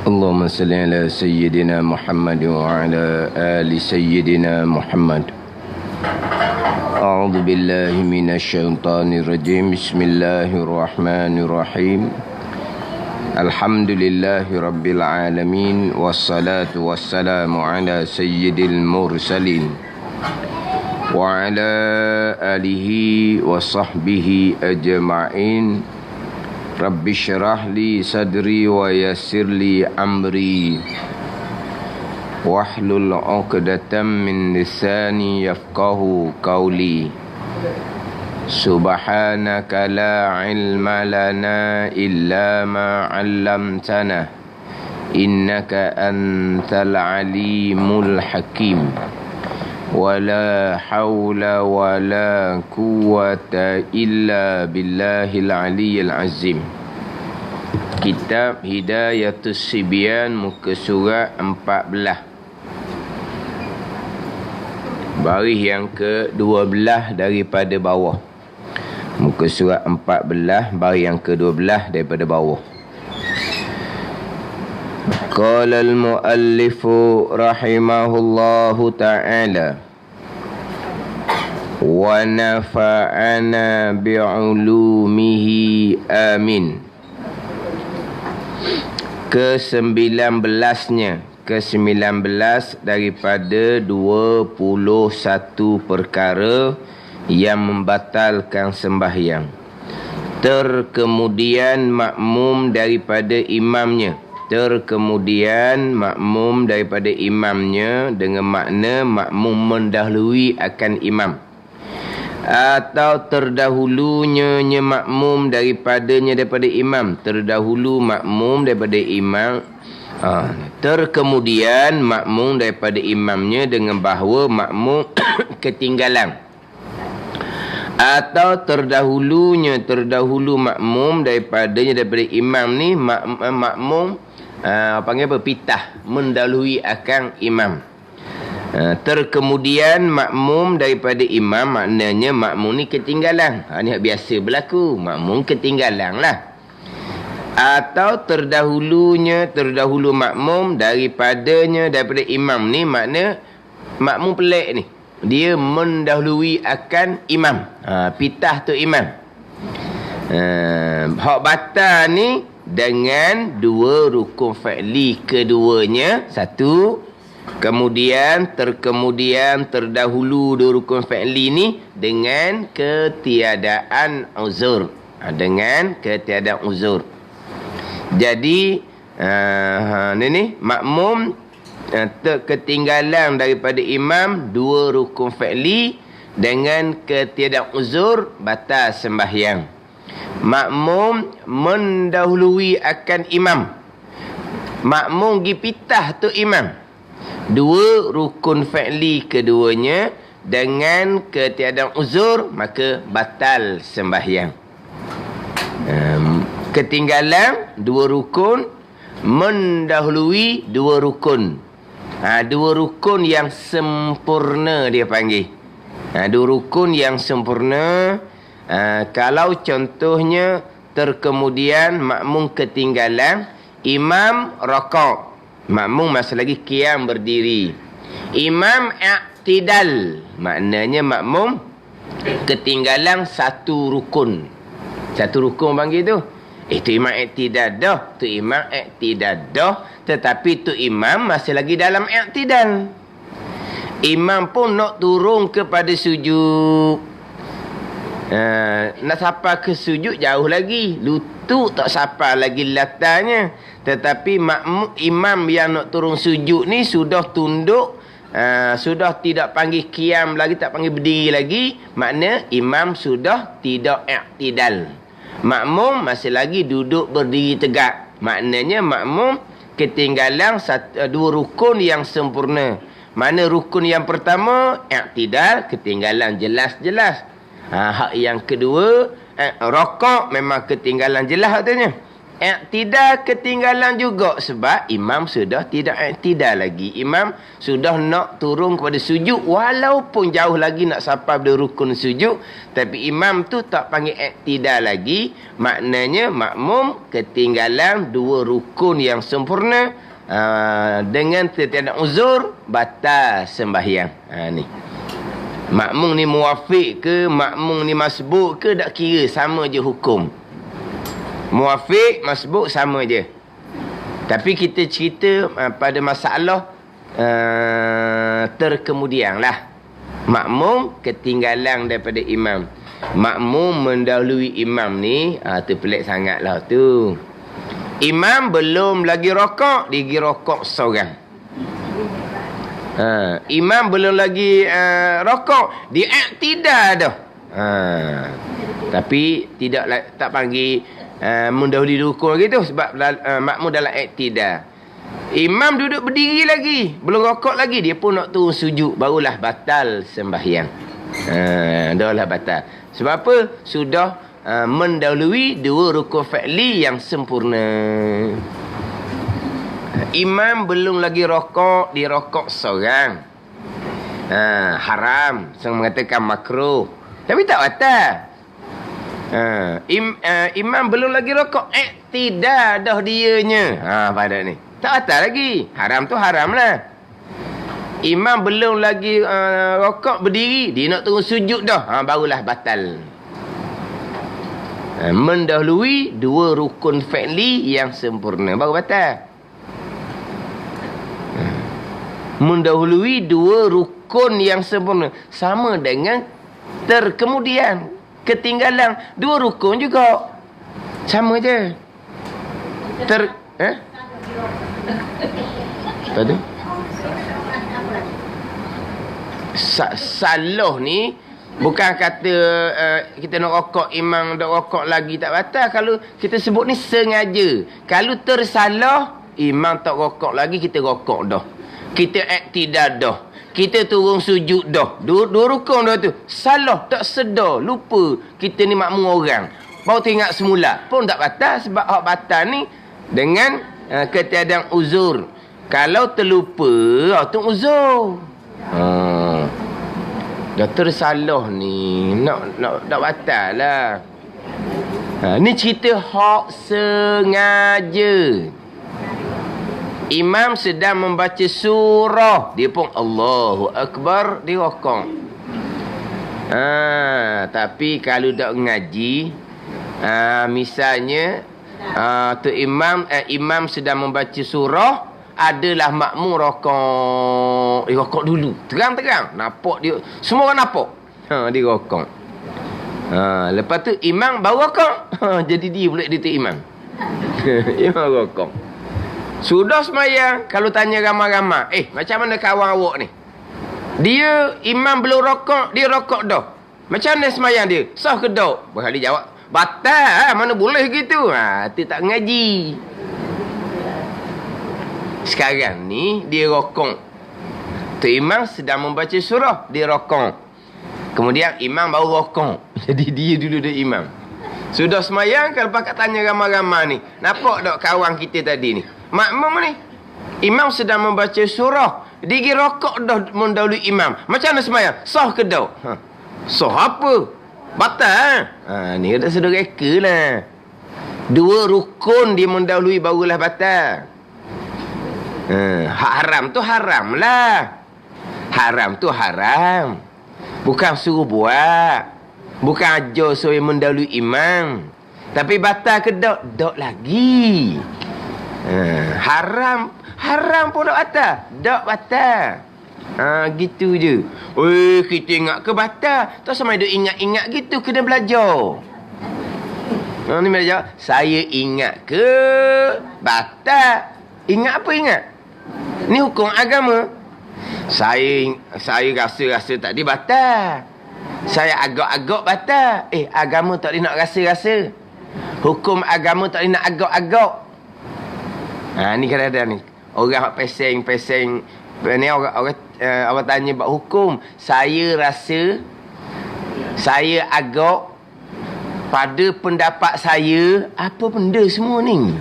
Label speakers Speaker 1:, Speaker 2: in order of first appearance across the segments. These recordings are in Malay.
Speaker 1: اللهم صل على سيدنا محمد وعلى آل سيدنا محمد. أعوذ بالله من الشيطان الرجيم. بسم الله الرحمن الرحيم. الحمد لله رب العالمين، والصلاة والسلام على سيد المرسلين وعلى آله وصحبه أجمعين. رب اشرح لي صدري ويسر لي أمري واحلل عقدة من لساني يفقه قولي. سبحانك لا علم لنا إلا ما علمتنا إنك أنت العليم الحكيم. ولا حول ولا قوة إلا بالله العلي العظيم. Kitab Hidayatus Sibyan, muka surat 14, baris yang ke-12 daripada bawah. Muka surat 14, baris yang ke-12 daripada bawah. Qala al-muallifu rahimahullahu ta'ala wa nafa'ana bi'ulumihi amin. Ke-19 daripada 21 perkara yang membatalkan sembahyang. Terkemudian makmum daripada imamnya. Terkemudian makmum daripada imamnya dengan makna makmum mendahului akan imam, atau terdahulunya makmum daripada imam. Terdahulu makmum daripada imam. Terkemudian makmum daripada imamnya dengan bahawa makmum ketinggalan. Atau terdahulu makmum daripada imam ni makmum panggil apa? Pitah, mendahului akan imam. Terkemudian makmum daripada imam, maknanya makmum ni ketinggalan. Ni biasa berlaku, makmum ketinggalan lah. Atau terdahulu makmum daripada imam ni, makna makmum pelik ni, dia mendahului akan imam. Pitah tu imam. Hak batal ni dengan dua rukun fa'li keduanya. Satu, kemudian terdahulu dua rukun fa'li ni dengan ketiadaan uzur. Dengan ketiadaan uzur. Jadi ni makmum ketinggalan daripada imam dua rukun fa'li dengan ketiadaan uzur, batal sembahyang. Makmum mendahului akan imam, makmum pergi pitah tu imam, dua rukun fa'li keduanya dengan ketiadaan uzur, maka batal sembahyang. Ketinggalan dua rukun, mendahului dua rukun. Dua rukun yang sempurna dia panggil. Dua rukun yang sempurna. Kalau contohnya terkemudian makmum ketinggalan, imam rakaat, makmum masih lagi qiyam berdiri, imam i'tidal, maknanya makmum ketinggalan satu rukun panggil tu. Itu imam i'tidal dah, tetapi tu imam masih lagi dalam i'tidal. Imam pun nak turun kepada sujud. Nak sampai ke sujud jauh lagi, lutut tak sampai lagi latanya. Tetapi imam yang nak turun sujud ni sudah tunduk, sudah tidak panggil qiyam lagi, tak panggil berdiri lagi, makna imam sudah tidak i'tidal. Makmum masih lagi duduk berdiri tegak, maknanya makmum ketinggalan dua rukun yang sempurna. Mana rukun yang pertama i'tidal, ketinggalan jelas-jelas. Hak yang kedua rakaat memang ketinggalan jelas katanya. Iktidal ketinggalan juga sebab imam sudah tidak iktidal lagi. Imam sudah nak turun kepada sujud walaupun jauh lagi nak sampai pada rukun sujud, tapi imam tu tak panggil iktidal lagi. Maknanya makmum ketinggalan dua rukun yang sempurna, dengan tiada uzur batal sembahyang. Ni. Makmum ni muwafiq ke, makmum ni masbuk ke, tak kira, sama je hukum. Muwafiq, masbuk sama je. Tapi kita cerita pada masalah terkemudian lah. Makmum ketinggalan daripada imam. Makmum mendahului imam ni, tu pelik sangat lah tu. Imam belum lagi rokok, dia pergi rokok seorang. Imam belum lagi rokok, dia iktidal dah. Tapi tak panggil mendahului rukun gitu sebab makmum dalam iktidal. Imam duduk berdiri lagi, belum rokok lagi, dia pun nak turun sujud, barulah batal sembahyang. Dah batal. Sebab apa? Sudah mendahului dua rukun fi'li yang sempurna. Imam belum lagi rokok, dia rokok seorang. Haram, sang mengatakan makruh. Tapi tak batal. Imam belum lagi rokok, iktidal dah dianya. Pada ni tak batal lagi. Haram tu haram lah. Imam belum lagi rokok berdiri, dia nak turun sujud dah, barulah batal. Mendahului dua rukun fi'li yang sempurna baru batal. Mendahului dua rukun yang sempurna sama dengan terkemudian, ketinggalan dua rukun juga. Sama je. Apa tu? Salah ni bukan kata kita nak rokok, imam nak rokok lagi tak batal. Kalau kita sebut ni sengaja. Kalau tersalah, imam tak rokok lagi, kita rokok dah. Kita iktidal dah. Kita turun sujud dah. Dua rukun dah tu. Salah, tak sedar, lupa. Kita ni makmum orang. Baru teringat semula. Pun tak batal sebab hak batal ni dengan ketiadaan uzur. Kalau terlupa, tu uzur. Dah tersalah ni. Nak batal lah. Ni cerita hak sengaja. Imam sedang membaca surah, dia pun Allahu Akbar, dia rokok. Tapi kalau tak ngaji, misalnya tu imam sedang membaca surah, adalah makmum rokok. Dia rokok dulu, terang-terang nampak dia, semua orang nampak. Dia rokok. Lepas tu imam baru rokok. Jadi dia pula dia tu imam. Imam rokok. Sudah semayang, kalau tanya ramai-ramai, macam mana kawan awak ni? Dia imam belum rokok, dia rokok dah. Macam mana semayang dia? Sah ke tak? Berkali jawab, batal, mana boleh gitu. Itu tak ngaji. Sekarang ni dia rokok. Tu imam sedang membaca surah, dia rokok. Kemudian imam baru rokok. Jadi dia dulu dia imam. Sudah semayang, kalau pakat tanya ramai-ramai ni, nampak tak kawan kita tadi ni? Makmum ni, imam sedang membaca surah, dia pergi rokok dah mendahului imam. Macam mana semayang? Sah ke tak? Sah apa? Batal. Ni dah sudah reka lah. Dua rukun dia mendahului barulah batal. Haram tu haram lah. Haram tu haram. Bukan suruh buat. Bukan ajar suruh mendahului imam. Tapi batal ke tak? Tak lagi. Haram pun tak batal. Tak batal. Gitu je. Kita ingat ke batal? Tak sama ada ingat-ingat gitu. Kena belajar. Ni belajar. Saya ingat ke batal? Ingat apa ingat? Ni hukum agama. Saya rasa-rasa tadi batal. Saya agak-agak batal. Agama tak boleh nak rasa-rasa. Hukum agama tak boleh nak agak-agak. Ni kadang-kadang ni orang peseng ni orang tanya bab hukum. Saya rasa, saya agak, pada pendapat saya, apa benda semua ni?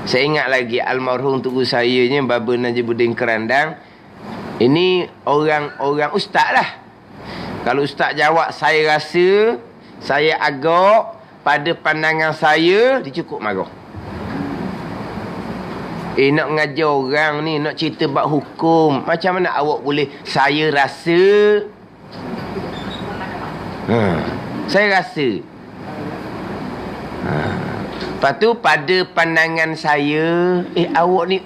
Speaker 1: Saya ingat lagi almarhum tugu saya ni, Baba Najibuddin Kerandang. Ini orang ustaz lah. Kalau ustaz jawab, saya rasa, saya agak, pada pandangan saya, dia cukup marah. Nak ngajar orang ni, nak cerita bab hukum, macam mana awak boleh saya rasa? Saya rasa. Lepas tu pada pandangan saya, awak ni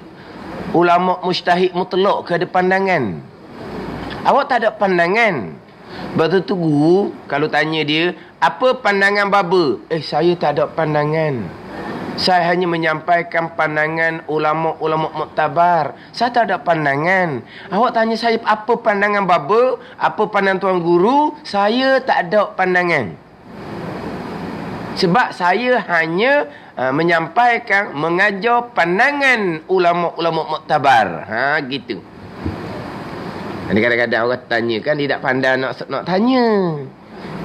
Speaker 1: ulama mujtahid mutlak ke ada pandangan? Awak tak ada pandangan. Betul tu guru, kalau tanya dia, apa pandangan Baba? Saya tak ada pandangan. Saya hanya menyampaikan pandangan ulama-ulama muktabar. Saya tak ada pandangan. Awak tanya saya apa pandangan Baba, apa pandangan tuan guru, saya tak ada pandangan. Sebab saya hanya menyampaikan, mengajar pandangan ulama-ulama muktabar. Gitu. Jadi kadang-kadang orang tanya kan, dia tak pandai nak tanya.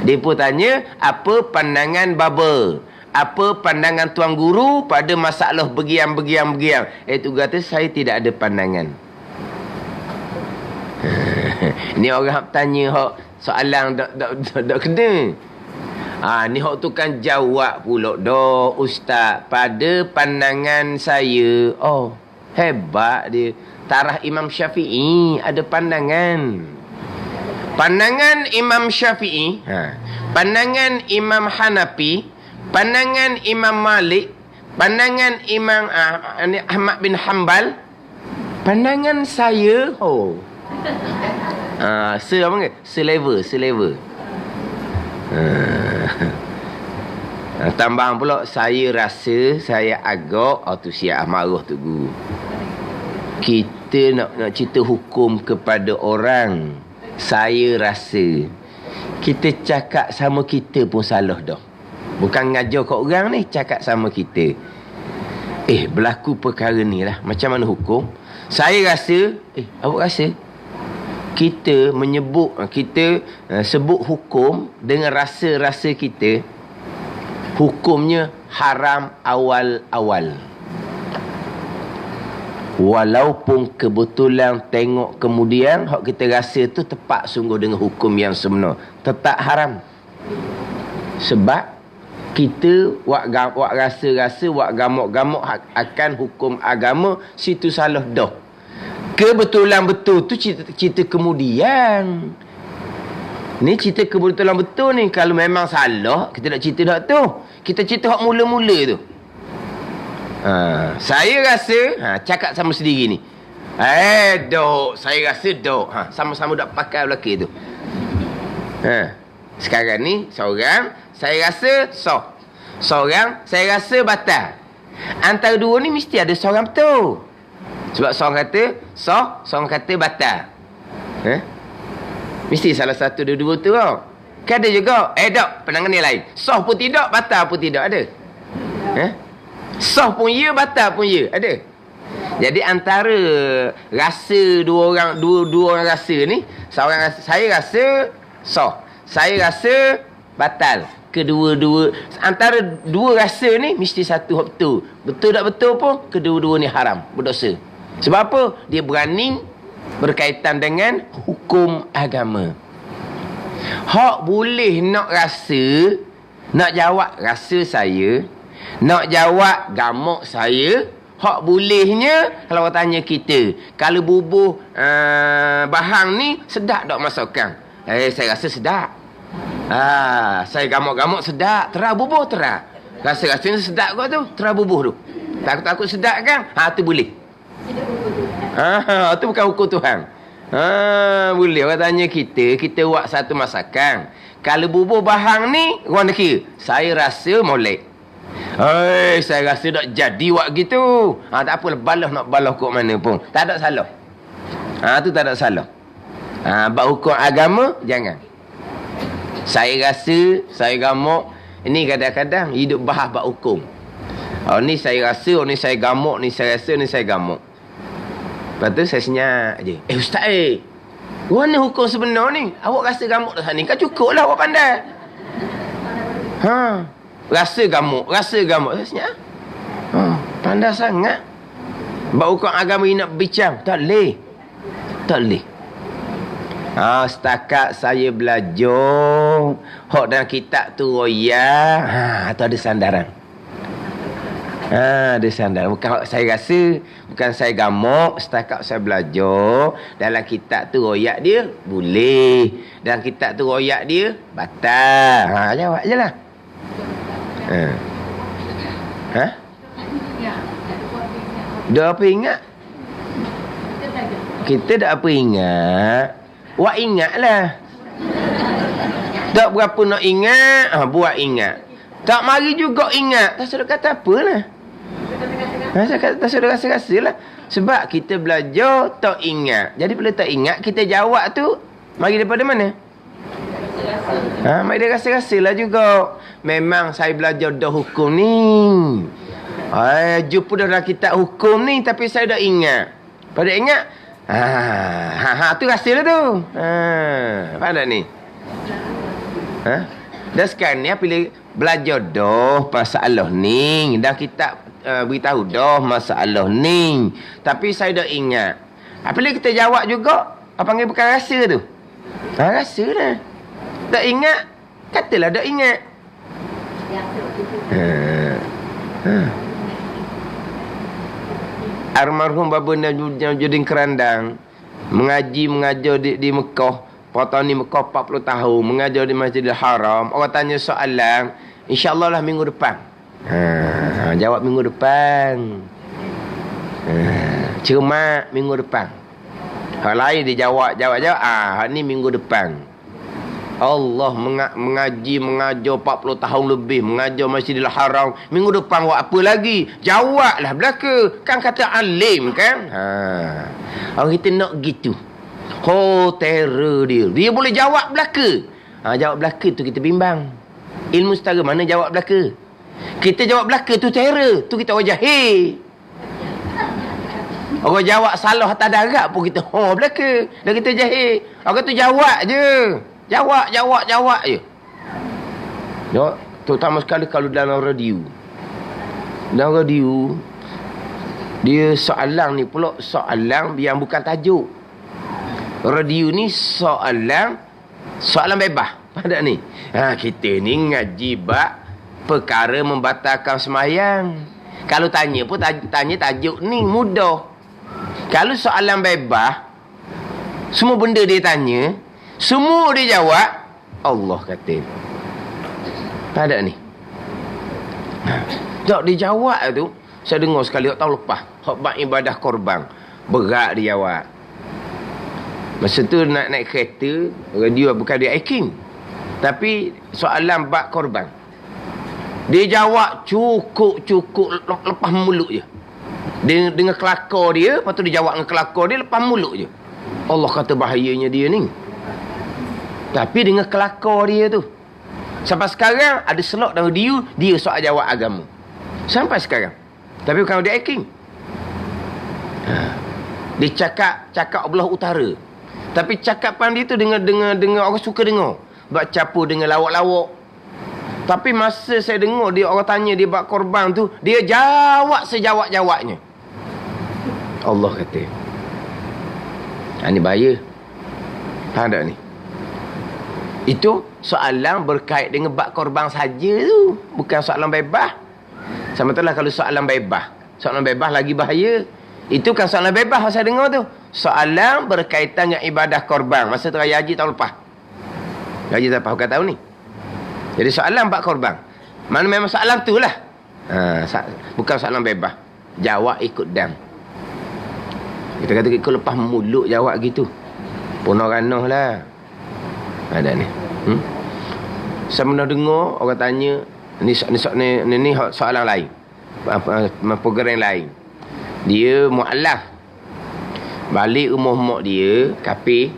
Speaker 1: Dia pun tanya, apa pandangan Baba? Apa pandangan tuan guru pada masalah begian. Itu kata saya tidak ada pandangan. Ni orang tanya soalan tak kena. Ni hak tu kan jawab pula dah ustaz, pada pandangan saya. Hebat dia. Tarah Imam Syafi'i ada pandangan. Pandangan Imam Syafi'i, pandangan Imam Hanafi, pandangan Imam Malik, pandangan Imam Ahmad bin Hanbal, pandangan saya, selevel. Tambahan pula, saya rasa, saya agak, tu siap marah tu guru. Kita nak cerita hukum kepada orang, saya rasa, kita cakap sama kita pun salah dah. Bukan ngajar kat orang ni, cakap sama kita. Berlaku perkara ni lah. Macam mana hukum? Saya rasa, awak rasa? Kita menyebut, kita sebut hukum dengan rasa-rasa kita, hukumnya haram awal-awal. Walaupun kebetulan tengok kemudian, hak kita rasa tu tepat sungguh dengan hukum yang sebenar, tetap haram. Sebab kita wak rasa-rasa, wak gamuk-gamuk akan hukum agama, situ salah dah. Kebetulan betul tu cerita kemudian. Ni cerita kebetulan betul ni. Kalau memang salah, kita nak cerita dah tu. Kita cerita hak mula-mula tu. Saya rasa, cakap sama sendiri ni. Dok, saya rasa dok. Sama-sama dak pakai belakang tu. Sekarang ni, seorang, saya rasa sah. Seorang, saya rasa batal. Antara dua ni mesti ada seorang betul. Sebab seorang kata sah, seorang kata batal. Mesti salah satu dua-dua tu tau. Kan ada juga, dok, pandangan dia lain. Sah pun tidak, batal pun tidak, ada. Sah pun ya, batal pun ya, ada. Jadi antara rasa dua orang rasa ni, seorang rasa, saya rasa sah, saya rasa batal. Kedua-dua, antara dua rasa ni mesti satu hak betul. Betul tak betul pun, kedua-dua ni haram, berdosa. Sebab apa? Dia berani berkaitan dengan hukum agama. Hak boleh nak rasa, nak jawab rasa saya, nak jawab gamuk saya, hak bolehnya kalau orang tanya kita, kalau bubuh bahang ni sedap tak masakan? Saya rasa sedap. Saya gamuk-gamuk sedap, terah bubuh terah. Rasa-rasanya sedap kau tu, terah bubuh tu. Takut-takut sedap kan? Tu boleh. Tu bukan hukum Tuhan. Boleh orang tanya kita buat satu masakan. Kalau bubuh bahang ni, orang nak kira, saya rasa molek. Saya rasa tak jadi buat gitu. Tak apalah, balas nak balas kok mana pun. Tak ada salah. Tu tak ada salah. Bab hukum agama, jangan. Saya rasa, saya gamuk. Ini kadang-kadang hidup bahas bab hukum. Ni saya rasa, ni saya gamuk, ni saya rasa, ni saya gamuk. Lepas tu saya senyap je. Ustaz mana hukum sebenar ni? Awak rasa gamuk dah sana ni. Kan cukup lah awak pandai. Rasa gamuk. Sebenarnya pandai sangat. Baru kau agama ini nak bincang. Tak boleh. Setakat saya belajar hak dalam kitab tu royak, tu ada sandaran. Ada sandaran. Bukan saya rasa, bukan saya gamuk. Setakat saya belajar dalam kitab tu royak dia boleh, dalam kitab tu royak dia batal. Jawab je lah. Dah apa ingat? Kita dah apa ingat? Buat ingat lah. Tak berapa nak ingat, buat ingat. Tak mari juga ingat. Tak sudah kata apalah. Tak sudah rasa-rasa lah. Sebab kita belajar tak ingat. Jadi bila tak ingat, kita jawab tu mari daripada mana? Mari dia rasa-rasa lah juga. Memang saya belajar dah hukum ni. Jumpa dalam kitab hukum ni, tapi saya dah ingat. Pada ingat, tu rasa lah tu. Faham tak ni? Dan sekarang ni bila belajar dah masalah ni, dah kita beritahu dah masalah ni, tapi saya dah ingat. Bila kita jawab juga, apa panggil bukan rasa tu? Rasa dah. Tak ingat, katalah dah ingat. Almarhum Baba Najmuddin Kerandang mengajar di Mekah. Tahun ni Mekah 40 tahun mengajar di Masjidil Haram. Orang tanya soalan, insya-Allah lah minggu depan. Jawab minggu depan. Cuma minggu depan. Hal lain dia jawab. Hal ni minggu depan. Allah mengajar 40 tahun lebih, mengajar Masjidil Haram. Minggu depan buat apa lagi? Jawablah belaka. Kan kata alim kan? Orang kita nak gitu. Terror dia. Dia boleh jawab belaka. Jawab belaka tu kita bimbang. Ilmu setara mana jawab belaka? Kita jawab belaka tu terror. Tu kita orang jahil. Orang jawab salah atas darat pun kita belaka. Dan kita jahil. Orang tu jawab je. Jawab je. Terutama sekali kalau dalam radio. Dalam radio, dia soalan ni pula soalan yang bukan tajuk. Radio ni soalan bebas. Ada ni. Kita ni ngaji bab perkara membatalkan sembahyang. Kalau tanya pun tanya tajuk ni mudah. Kalau soalan bebas, semua benda dia tanya, semua dia jawab, Allah kata. Tak ada ni. Tak dijawab tu, saya dengar sekali tahun lepas, hak bab ibadah korban. Berat dia jawab. Masa tu nak naik kereta, radio bukan dia aiking. Tapi soalan bab korban. Dia jawab cukup lepas mulut je. Dia dengan kelakar dia, lepas tu dia jawab dengan kelakar dia lepas mulut je. Allah kata bahayanya dia ni. Tapi dengan kelakar dia tu, sampai sekarang ada slot dalam dia soal jawab agama. Sampai sekarang. Tapi bukan dia aiking. Dia cakap belah utara. Tapi cakapan dia tu dengan orang suka dengar. Bak campur dengan lawak-lawak. Tapi masa saya dengar dia orang tanya dia bak korban tu, dia jawab sejawab-jawabnya. Allah kata. Ini bahaya. Faham tak ni? Itu soalan berkait dengan bab korban saja tu. Bukan soalan bebas. Sama tu lah kalau soalan bebas. Soalan bebas lagi bahaya. Itu kan soalan bebas saya dengar tu. Soalan berkaitan dengan ibadah korban. Masa tu Raya Haji tahun lepas. Haji tahun lepas, bukan tahun ni. Jadi soalan bab korban. Mana memang soalan tu lah. Bukan soalan bebas. Jawab ikut dam. Kita kata ikut lepas mulut jawab gitu. Punah ranah lah. Ada ni. Saya pernah dengar orang tanya ni soalan lain. Program lain. Dia mualaf. Balik rumah mak dia, kafir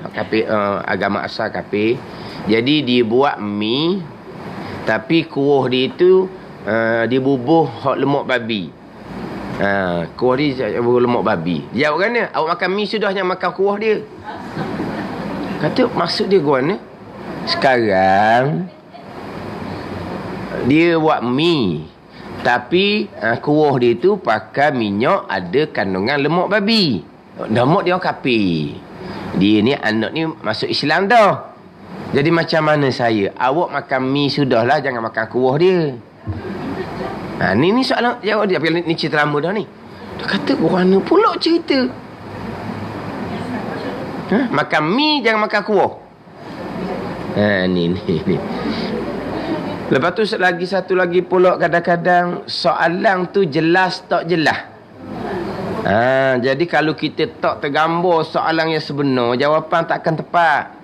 Speaker 1: agama asal kafir. Jadi dia buat mi, tapi kuah dia tu dia bubuh hak lemak babi. Kuah dia bubuh lemak babi. Dia jawab kan, awak makan mi sudah, jangan makan kuah dia. Kata maksud dia gua ni, sekarang Dia buat mi. Tapi kuah dia tu pakai minyak ada kandungan lemak babi. Lemak dia orang kafir. Dia ni anak ni masuk Islam dah. Jadi macam mana saya? Awak makan mi sudahlah, jangan makan kuah dia. Ni soalan jawab dia. Ni cerita lama dah ni. Dia kata, mana pula cerita? Makan mi, jangan makan kuah. Ni. Lepas tu satu lagi pula kadang-kadang soalan tu jelas tak jelas. Jadi kalau kita tak tergambar soalan yang sebenar, jawapan takkan tepat.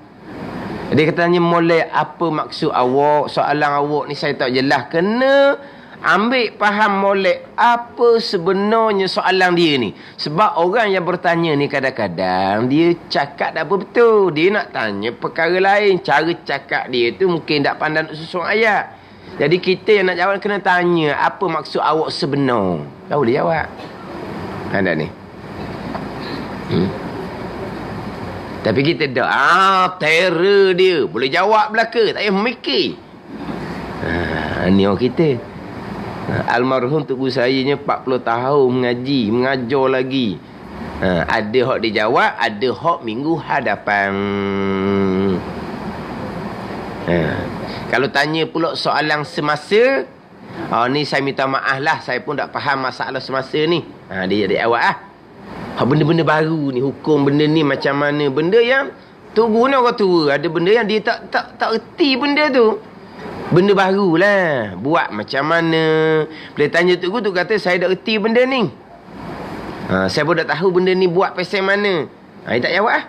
Speaker 1: Dia katanya, mulai apa maksud awak, soalan awak ni saya tak jelas. Kena ambil faham molek apa sebenarnya soalan dia ni. Sebab orang yang bertanya ni kadang-kadang dia cakap tak apa betul. Dia nak tanya perkara lain. Cara cakap dia tu mungkin tak pandai nak susun ayat. Jadi kita yang nak jawab kena tanya apa maksud awak sebenar. Tak boleh jawab. Ada ni. Tapi kita dah terror dia. Boleh jawab belaka, tak payah memikir. Ni orang kita. Almarhum tubuh saya ni 40 tahun mengaji, mengajar lagi. Ada hak dijawab, ada hak minggu hadapan. Kalau tanya pula soalan semasa, ni saya minta maaf lah, saya pun tak faham masalah semasa ni. Dia awak benda-benda baru ni, hukum benda ni macam mana. Benda yang tunggu ni orang tua, ada benda yang dia tak erti benda tu. Benda baru lah. Buat macam mana. Bila tanya tu kata saya dah erti benda ni. Saya pun dah tahu benda ni buat pasal mana. Dia tak jawab lah.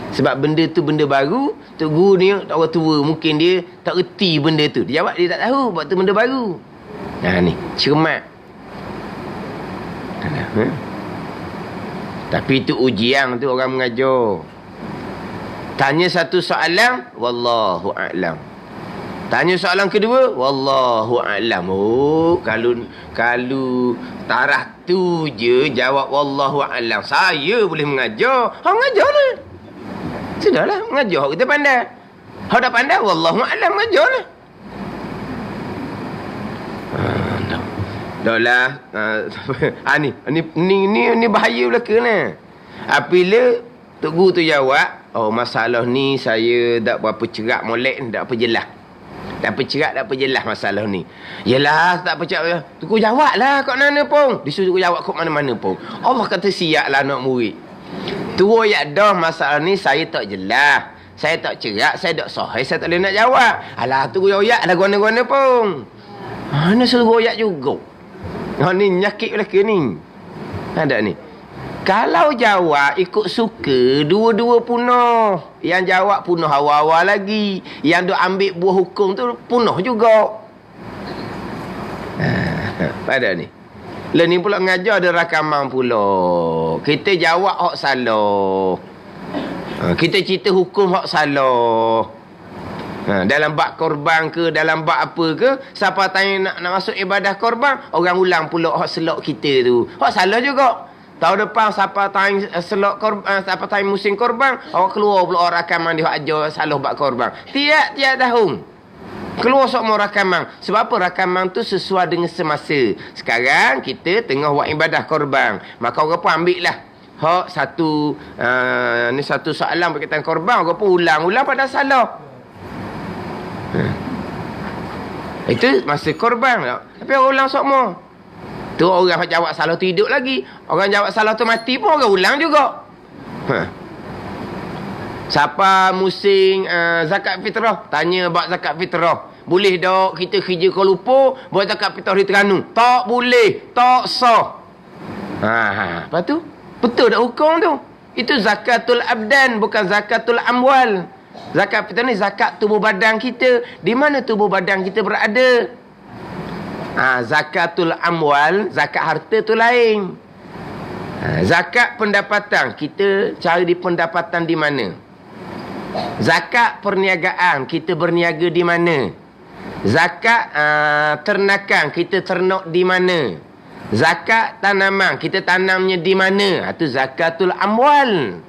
Speaker 1: Sebab benda tu benda baru. Tok Guru ni orang tua, mungkin dia tak erti benda tu. Dia jawab dia tak tahu buat tu benda baru. Ni cermat. Tapi itu ujian tu orang mengajar. Tanya satu soalan, wallahu a'lam. Tanya soalan kedua, wallahu a'lam. Kalau taraf tu je jawab wallahu a'lam, saya boleh mengajar. Hang mengajar lah. Sudahlah, mengajar kita pandai. Hang tak pandai, wallahu a'lam, mengajar lah. Dah lah. Ni bahaya belaka ni. Apabila Tok Guru tu jawab, masalah ni saya tak berapa cerak molek, tak apa jelas. Tak apa cerak, tak apa jelas masalah ni. Yelah, tak apa cerak. Tok Guru jawab lah kat mana pun. Disuruh jawab kat mana-mana pun. Allah kata siap lah anak murid. Tua yak dah masalah ni saya tak jelas. Saya tak cerak, saya tak sahih, saya tak boleh nak jawab. Alah, Tok Guru jawab lah guna-guna pun. Ni suruh royak juga. Ni nyakit belaka ni. Ada ni. Kalau jawab ikut suka, dua-dua punah. Yang jawab punah awal-awal lagi. Yang duk ambil buah hukum tu punah juga. Pada ni. Lah ni pula mengajar ada rakaman pula. Kita jawab hak salah. Kita cerita hukum hak salah. Dalam bab korban ke, dalam bab apa ke, siapa tanya nak masuk ibadah korban, orang ulang pula hak selok kita tu. Hak salah juga. Tahun depan siapa tanya selok korban, siapa tanya musim korban, awak keluar pula rakaman dia hak ajar salah bab korban. Tiap-tiap tahun keluar semua rakaman. Sebab apa? Rakaman tu sesuai dengan semasa. Sekarang kita tengah buat ibadah korban, maka orang pun ambil lah hak satu ni satu soalan berkaitan korban, orang pun ulang-ulang pada salah. Itu masa korban tak? Tapi orang ulang semua. Tu orang jawab salah tu hidup lagi. Orang jawab salah tu mati pun orang ulang juga. Siapa musim zakat fitrah, tanya bab zakat fitrah. Boleh tak kita kerja Kuala Lumpur buat zakat fitrah di Terengganu? Tak boleh, tak sah. Lepas tu betul tak hukum tu? Itu zakatul abdan, bukan zakatul amwal. Zakat fitrah ni zakat tubuh badan kita. Di mana tubuh badan kita berada? Zakatul amwal, zakat harta tu lain. Zakat pendapatan, kita cari pendapatan di mana? Zakat perniagaan, kita berniaga di mana? Zakat ternakan, kita ternak di mana? Zakat tanaman, kita tanamnya di mana? Itu zakatul amwal.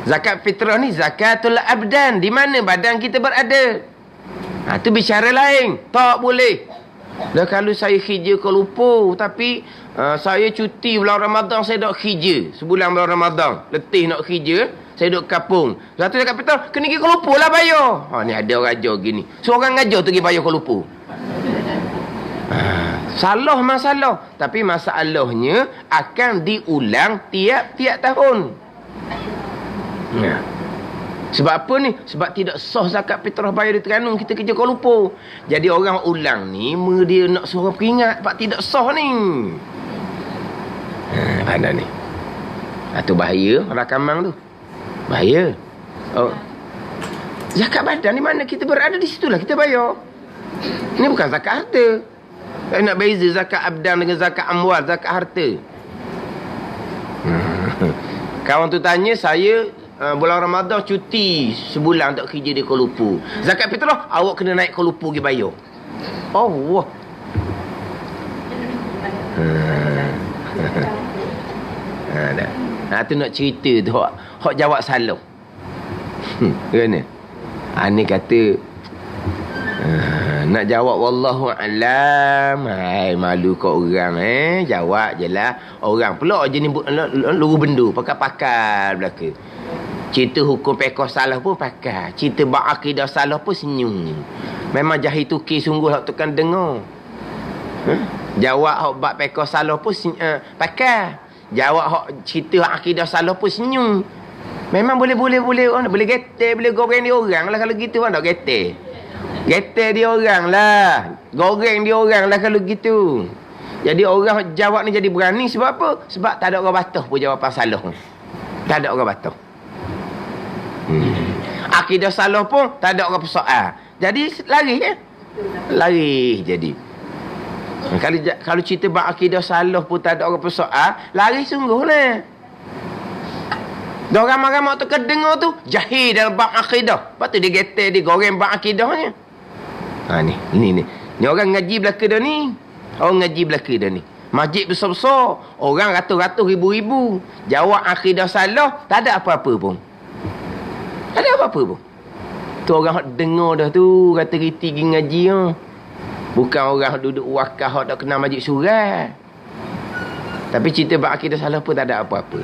Speaker 1: Zakat fitrah ni zakatul abdan, di mana badan kita berada. Itu bicara lain. Tak boleh. Dah kalau saya kerja ke lupa, tapi saya cuti bulan Ramadan, saya dok kerja. Sebulan bulan Ramadan, letih nak kerja, saya duk kapung. Satu dia kata, kena pergi ke lupa lah bayar. Ha, ni ada orang ajar gini. Seorang ajar tu pergi bayar ke lupa. Salah memang salah. Tapi masalahnya akan diulang tiap-tiap tahun. Ya. Sebab apa ni? Sebab tidak sah zakat fitrah bayar di Terengganu, kita kerja kau lupa. Jadi orang ulang ni, dia nak suruh peringat, sebab tidak sah ni. Ada ni. Itu bahaya rakaman tu. Bahaya. Oh. Zakat badan di mana kita berada, di situlah kita bayar. Ini bukan zakat harta. Saya nak beza zakat abdan dengan zakat amwal, zakat harta. Kawan tu tanya, saya bulan Ramadan cuti sebulan tak kerja di Kuala Lumpur. Zakat fitrah awak kena naik Kuala Lumpur pergi bayar. Allah. Tu nak cerita tu hak jawab salah. Kena. Ni kata nak jawab wallahu alam. Hai, malu kau orang jawab je lah. Orang pula je ni luru bendu pakar-pakar belaka. Cerita hukum pekoh salah pun pakar. Cerita ba'akidah salah pun senyum. Memang jahil tukir sungguh hak tukang dengar. Jawab hak bab pekoh salah pun pakar. Jawab hak cerita akidah salah pun senyum. Memang boleh getar, boleh goreng dia orang lah kalau gitu kan. Tak getar. Getar dia orang lah. Goreng dia orang lah kalau gitu. Jadi orang jawab ni jadi berani sebab apa? Sebab tak ada orang batuh pun jawapan salah. Tak ada orang batuh. Akidah salah pun tak ada orang persoal. Jadi lari lari jadi. Kalau cerita bab akidah salah pun tak ada orang persoal, lari sungguh lah. Orang ramai-ramai tu kedengar tu jahil dalam bab akidah. Lepas tu dia getar, dia goreng bab akidahnya. Ni orang ngaji belaka dah ni. Orang ngaji belaka dah ni. Masjid besar-besar, orang ratus-ratus ribu-ribu. Jawab akidah salah, tak ada apa-apa pun. Tak ada apa-apa pun. Tu orang hak dengar dah tu, kata riti pergi ngaji. Bukan orang duduk wakaf hak tak kenal majlis surat. Tapi cerita bab akidah salah pun tak ada apa-apa.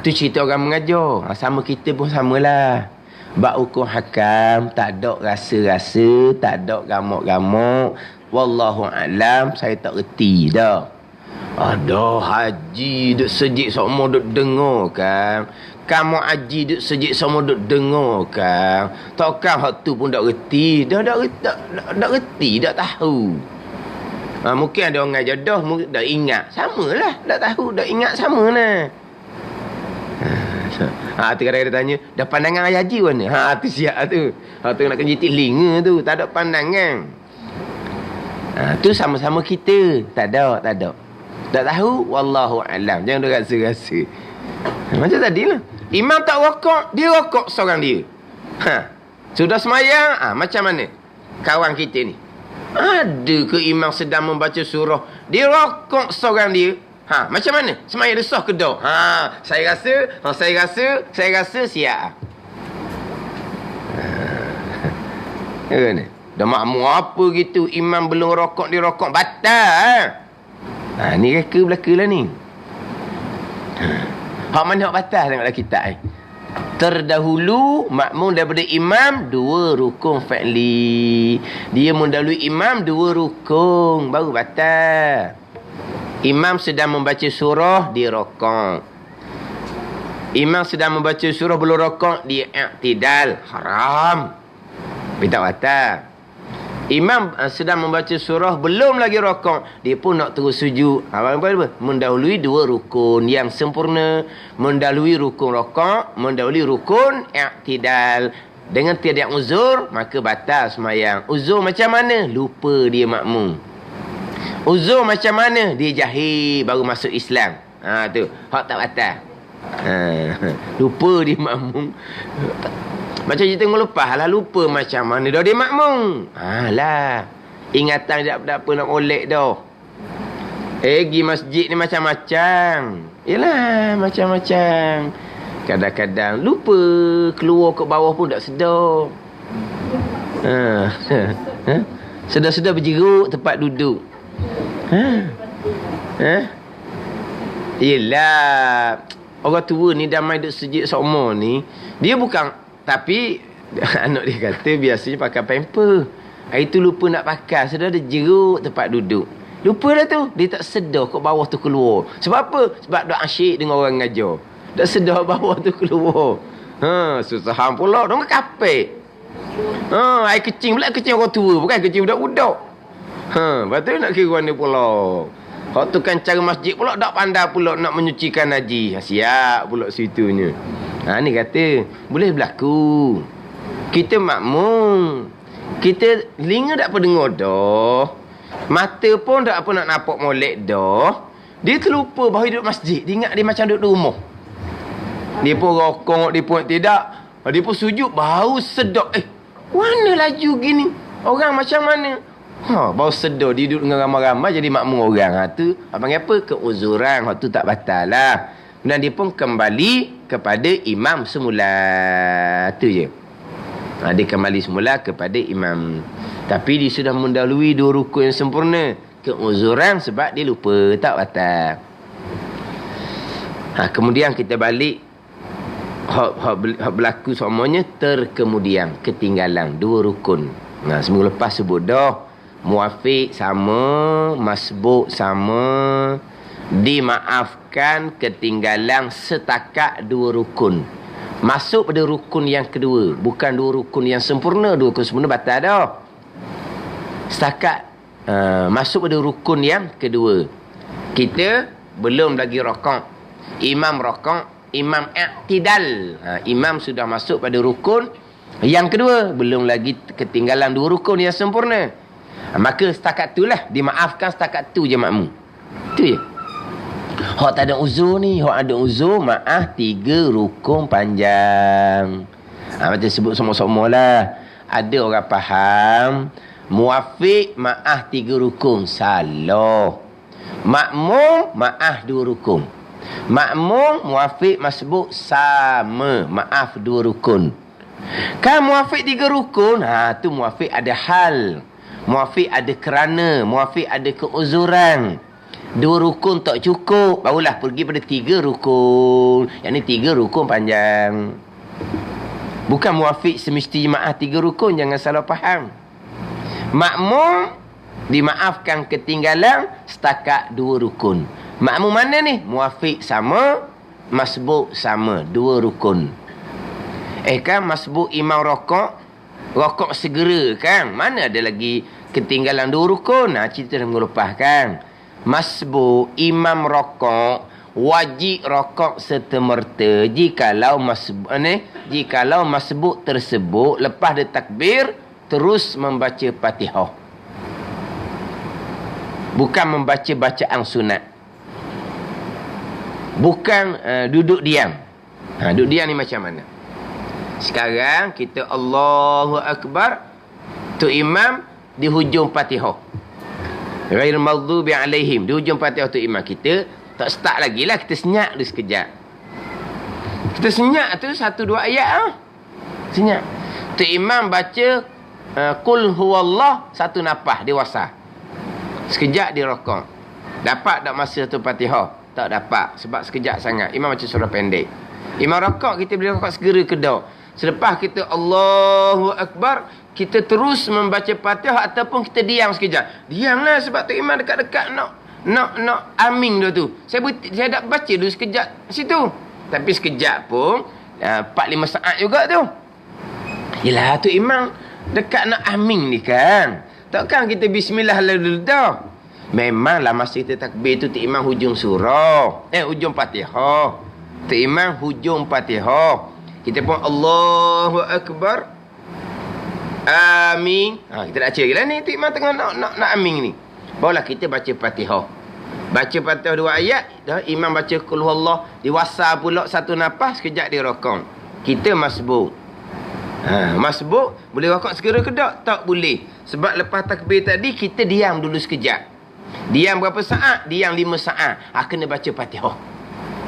Speaker 1: Tu cerita orang mengajar. Sama kita pun samalah. Bab hukum hakam, tak ada rasa-rasa, tak ada gamuk-gamuk. Wallahu a'lam, saya tak reti dah. Ada haji duk sejik semua duk dengar kan. Kamu haji duk sejik semua duk dengar kan. Takkan hak tu pun tak reti. Dah reti, tak tahu. Mungkin ada orang ajar dah dah ingat. Samalah, tak tahu, dah ingat sama lah. Tu kadang-kadang dia tanya, dah pandangan ayah haji mana? Tu siap tu. Tu nak kena telinga tu, tak ada pandangan. Tu sama-sama kita. Tak ada. Tak tahu, wallahu alam. Jangan dia rasa-rasa. Macam tadi lah. Imam tak rokok, dia rokok seorang dia. Sudah semayang, macam mana? Kawan kita ni. Ada ke imam sedang membaca surah, dia rokok seorang dia? Macam mana? Semayang dia sah ke tak? Saya rasa siap. Dah makmur apa gitu, imam belum rokok, dia rokok, batal. Ni reka belaka lah ni. Hak mana hak batal tengoklah kitab Terdahulu makmum daripada imam 2 rukun fa'li. Dia mendahului imam 2 rukun, baru batal. Imam sedang membaca surah, dia rokok. Imam sedang membaca surah belum rokok, dia i'tidal, haram. Tak batal. Imam sedang membaca surah belum lagi rokok, dia pun nak terus sujud. Apa? Mendahului 2 rukun yang sempurna. Mendahului rukun rokok, mendahului rukun i'tidal. Dengan tiada uzur, maka batal semayang. Uzur macam mana? Lupa dia makmum. Uzur macam mana? Dia jahil baru masuk Islam. Tu hak tak batal. Lupa dia makmum. Macam cerita tengok lepas lah, lupa macam mana dah dia makmum. Lah. Ingatan tak apa nak molek dah. Pergi masjid ni macam-macam. Yelah, macam-macam. Kadang-kadang lupa, keluar ke bawah pun tak sedar. Sedar-sedar berjeruk tempat duduk. Yelah, orang tua ni damai duduk sejik seumur ni, dia bukan, tapi anak dia kata biasanya pakai pamper. Hari tu lupa nak pakai, sedar dia jeruk tempat duduk. Lupa dah tu, dia tak sedar kat bawah tu keluar. Sebab apa? Sebab duk asyik dengan orang ngajar. Tak sedar bawah tu keluar. Susah pula, dong kapek. Air kecing pula, kecing orang tua, bukan kecing budak-budak. Lepas tu nak kira mana pula. Hak tu kan cara masjid pula tak pandai pula nak menyucikan haji. Siap pula situnya. Ni kata boleh berlaku. Kita makmum. Kita telinga tak apa dengar dah. Mata pun tak apa nak nampak molek dah. Dia terlupa bahawa duduk masjid. Dia ingat dia macam duduk rumah. Dia pun rokok, dia pun tidak. Dia pun sujud, bau sedap. Mana laju gini? Orang macam mana? Bau sedar dia duduk dengan ramai-ramai jadi makmum orang. Tu abang apa? Keuzuran. Tu tak batal lah. Dan dia pun kembali kepada imam semula. Tu je. Dia kembali semula kepada imam. Tapi dia sudah mendahului 2 rukun yang sempurna. Keuzuran sebab dia lupa, tak batal. Kemudian kita balik. Hak berlaku semuanya terkemudian, ketinggalan 2 rukun. Seminggu lepas sebut dah. Muafiq sama, masbuk sama, dimaafkan ketinggalan setakat 2 rukun. Masuk pada rukun yang kedua, bukan 2 rukun yang sempurna. 2 rukun sempurna batal dah. Setakat masuk pada rukun yang kedua. Kita belum lagi rokok. Imam rokok, imam i'tidal. Imam sudah masuk pada rukun yang kedua, belum lagi ketinggalan 2 rukun yang sempurna. Maka setakat tu lah, dimaafkan setakat tu je makmum. Tu je. Hak tak ada uzur ni, hak ada uzur, maaf 3 rukun panjang. Macam sebut semua-semua lah. Ada orang faham, muafiq maaf 3 rukun, salah. Makmum maaf 2 rukun. Makmum, muafiq, masbuk sama, maaf 2 rukun. Kan muafiq 3 rukun, tu muafiq ada hal. Muafiq ada kerana, muafiq ada keuzuran. 2 rukun tak cukup, barulah pergi pada 3 rukun. Yang ni 3 rukun panjang. Bukan muafiq semesti maaf 3 rukun, jangan salah faham. Makmum dimaafkan ketinggalan setakat 2 rukun. Makmum mana ni? Muafiq sama, masbuk sama, 2 rukun. Kan masbuk imam rokok segera kan? Mana ada lagi ketinggalan 2 rukun? Cerita dah minggu lepas kan? Masbuk imam rokok, wajib rokok serta-merta jikalau masbuk tersebut lepas dia takbir terus membaca Fatihah. Bukan membaca bacaan sunat. Bukan duduk diam. Duduk diam ni macam mana? Sekarang kita Allahu Akbar, tu imam di hujung Fatihah. Ghairil maghdubi alaihim, di hujung Fatihah tu imam. Kita tak start lagi lah, kita senyap dulu sekejap. Kita senyap tu 1-2 ayat senyap. Tu imam baca Qul huwallah 1 nafas dewasa. Sekejap dia rokok. Dapat tak masa tu Fatihah? Tak dapat sebab sekejap sangat. Imam baca surah pendek. Imam rokok, kita boleh rokok segera ke dak. Selepas kita Allahu Akbar, kita terus membaca Fatihah ataupun kita diam sekejap. Diamlah sebab tu imam dekat-dekat nak amin dah tu. Saya dah baca dulu sekejap situ. Tapi sekejap pun 4-5 saat juga tu. Yelah tu imam dekat nak amin ni kan. Takkan kita bismillah dulu dah. Memanglah masa kita takbir tu imam hujung surah. Hujung Fatihah. Tu imam hujung Fatihah. Kita pun Allahu Akbar. Amin. Kita nak cari lah ni. Tu imam tengah nak amin ni. Barulah kita baca Fatihah. Baca Fatihah 2 ayat. Dah imam baca Qul huwallah. Diwasa pula 1 nafas. Sekejap dia rokok. Kita masbuk. Masbuk. Boleh rokok segera ke tak? Tak boleh. Sebab lepas takbir tadi kita diam dulu sekejap. Diam berapa saat? Diam 5 saat. Kena baca Fatihah.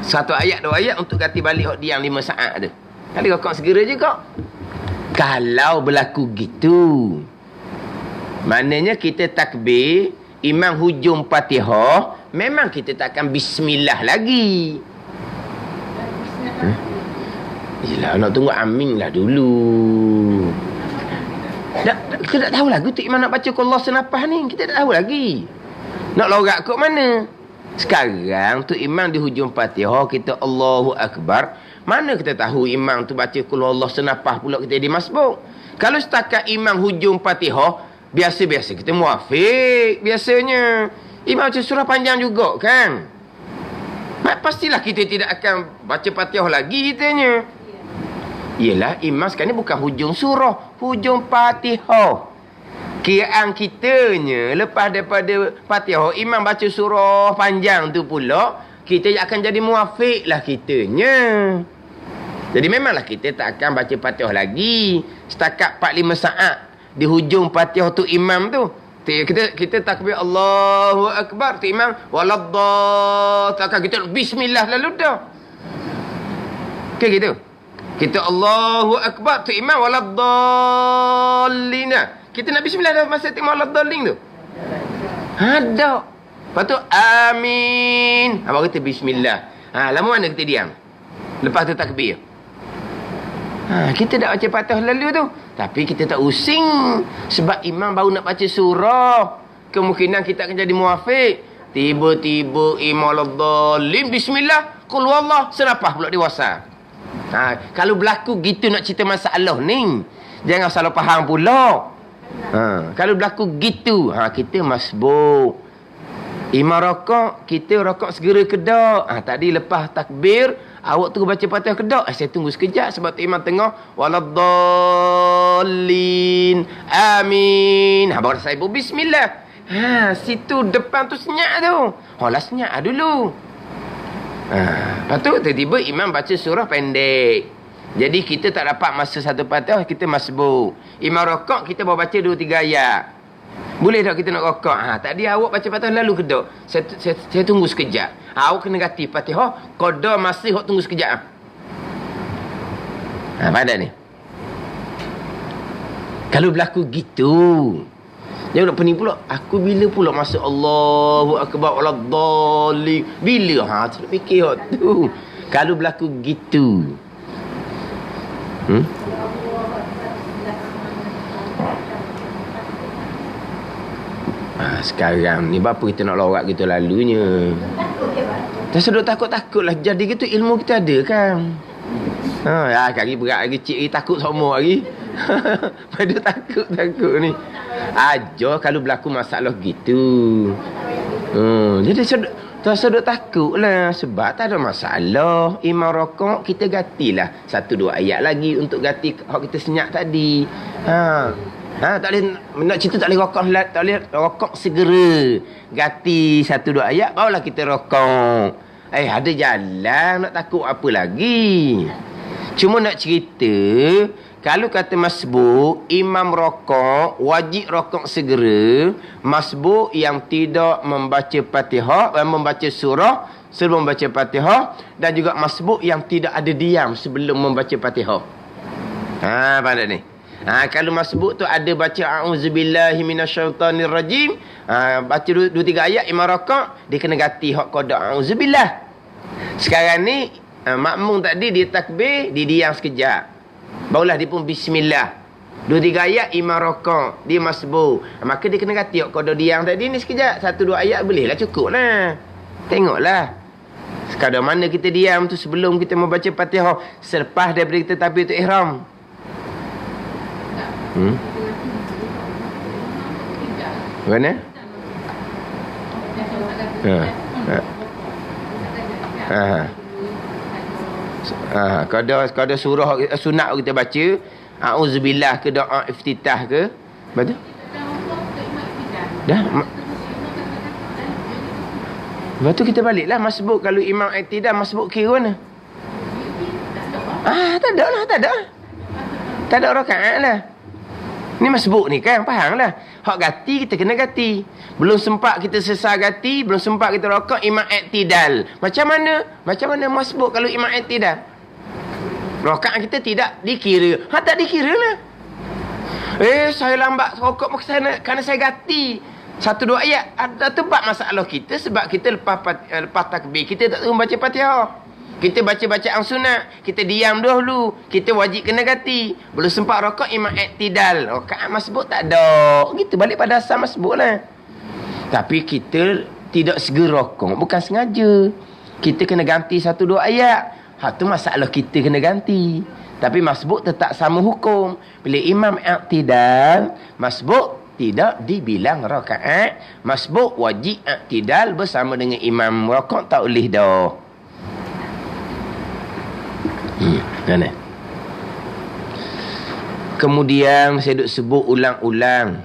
Speaker 1: 1 ayat 2 ayat untuk ganti balik diam 5 saat tu. Kali rokok segera je kok. Kalau berlaku gitu, maknanya kita takbir, imam hujung Fatihah, memang kita takkan bismillah lagi. Yelah, nak tunggu amin lah dulu. Kita tak tahu lagi tu imam nak baca Allah senapah ni. Kita tak tahu lagi. Nak lorak kot mana? Sekarang tu imam di hujung Fatihah, kita Allahu Akbar. Mana kita tahu imam tu baca Allah senapah pula kita di masbuk. Kalau setakat imam hujung Fatihah, biasa-biasa kita muafiq biasanya. Imam baca surah panjang juga kan. Pastilah kita tidak akan baca Fatihah lagi kitanya. Yelah, imam sekarang ni bukan hujung surah, hujung Fatihah. Kiraan kitanya lepas daripada Fatihah, imam baca surah panjang tu pula, kita akan jadi muafiq lah kitanya. Jadi memanglah kita tak akan baca Fatihah lagi. Setakat 4-5 saat di hujung Fatihah tu imam tu, kita takbir Allahu Akbar, tu imam waladdallin, takkan kita bismillah lalu dah. Okey gitu. Kita Allahu Akbar, tu imam waladdallin. Kita nak bismillah dah masa tengok waladdallin tu. Ada. Lepas tu amin. Abang kata bismillah. Lama mana kita diam? Lepas tu takbir. Kita dah baca Fatihah lalu tu. Tapi kita tak using. Sebab imam baru nak baca surah. Kemungkinan kita akan jadi muafiq. Tiba-tiba imam waladdallin, bismillah, qul wallah, senapah pula dewasa. Kalau berlaku gitu nak cerita masalah ni, jangan salah faham pula. Kalau berlaku gitu, kita masbuk. Imam rokok, kita rokok segera kedak. Tadi lepas takbir, awak tu baca Fatihah kedak. Saya tunggu sekejap sebab tu imam tengah waladdallin, amin. Baru saya pun bismillah. Situ depan tu senyap tu. Lah senyap dulu. Lepas tu tiba-tiba imam baca surah pendek. Jadi kita tak dapat masa satu Fatihah, kita masbuk. Imam rokok, kita baru baca 2-3 ayat. Boleh tak kita nak rokok? Tadi awak baca Fatihah lalu ke tak? Saya tunggu sekejap. Awak kena ganti Fatihah, qada masih awak tunggu sekejap. Pada ni. Kalau berlaku gitu, jangan nak pening pula. Aku bila pula masuk Allahu Akbar waladdallin? Bila? Tak fikir awak tu. Kalau berlaku gitu. Sekarang ni berapa kita nak lorak gitu lalunya. Tak sedut takut-takut lah. Jadi gitu ilmu kita ada kan. Kaki berat lagi, cik lagi takut semua lagi. Pada takut-takut ni. Ajar kalau berlaku masalah gitu. Jadi tak sedut takut lah. Sebab tak ada masalah. Imam rokok kita gantilah 1-2 ayat lagi untuk ganti hak kita senyap tadi. Tak boleh nak cerita, tak boleh rokok segera. Ganti 1-2 ayat barulah kita rokok. Ada jalan, nak takut apa lagi? Cuma nak cerita, kalau kata masbuk, imam rokok, wajib rokok segera. Masbuk yang tidak membaca Fatihah, membaca surah sebelum membaca Fatihah, dan juga masbuk yang tidak ada diam sebelum membaca Fatihah. Pada ni. Kalau masbuk tu ada baca a'udzubillahi minasyaitanirrajim, baca 2-3 ayat imam rakaat, dia kena ganti hak qada a'udzubillah. Sekarang ni makmum tadi dia takbir, dia diam sekejap. Barulah dia pun bismillah. 2-3 ayat imam rakaat, dia masbuk. Maka dia kena ganti hak qada diam tadi ni sekejap. 1-2 ayat bolehlah, cukuplah. Tengoklah. Sekadar mana kita diam tu sebelum kita membaca Fatihah, selepas daripada kita takbiratul ihram. Mana? Kada surah sunat kita baca, auzubillah ke doa iftitah ke? Betul? Dah. Lepas tu kita baliklah masbuk. Kalau imam iktidal masbuk kira mana? Tak ada. Tak ada rakaat lah. Ni masbuk ni kan, faham lah. Hak gati kita kena gati. Belum sempat kita sesar gati, belum sempat kita rokok, imam iktidal. Macam mana masbuk kalau imam iktidal? Rakaat kita tidak dikira. Tak dikira lah. Saya lambat rokok kerana saya ganti 1-2 ayat. Ada tempat masalah kita sebab kita lepas takbir kita tak tahu baca Fatihah. Kita baca bacaan sunat, kita diam dahulu, kita wajib kena ganti. Belum sempat rokok imam iktidal. Rakaat masbuk tak ada. Gitu balik pada asal masbuk lah. Tapi kita tidak segera rokok, bukan sengaja. Kita kena ganti 1-2 ayat. Tu masalah kita kena ganti. Tapi masbuk tetap sama hukum. Bila imam iktidal, masbuk tidak dibilang rakaat. Masbuk wajib iktidal bersama dengan imam. Rakaat tak boleh dah. Mana? Kemudian saya duk sebut ulang-ulang.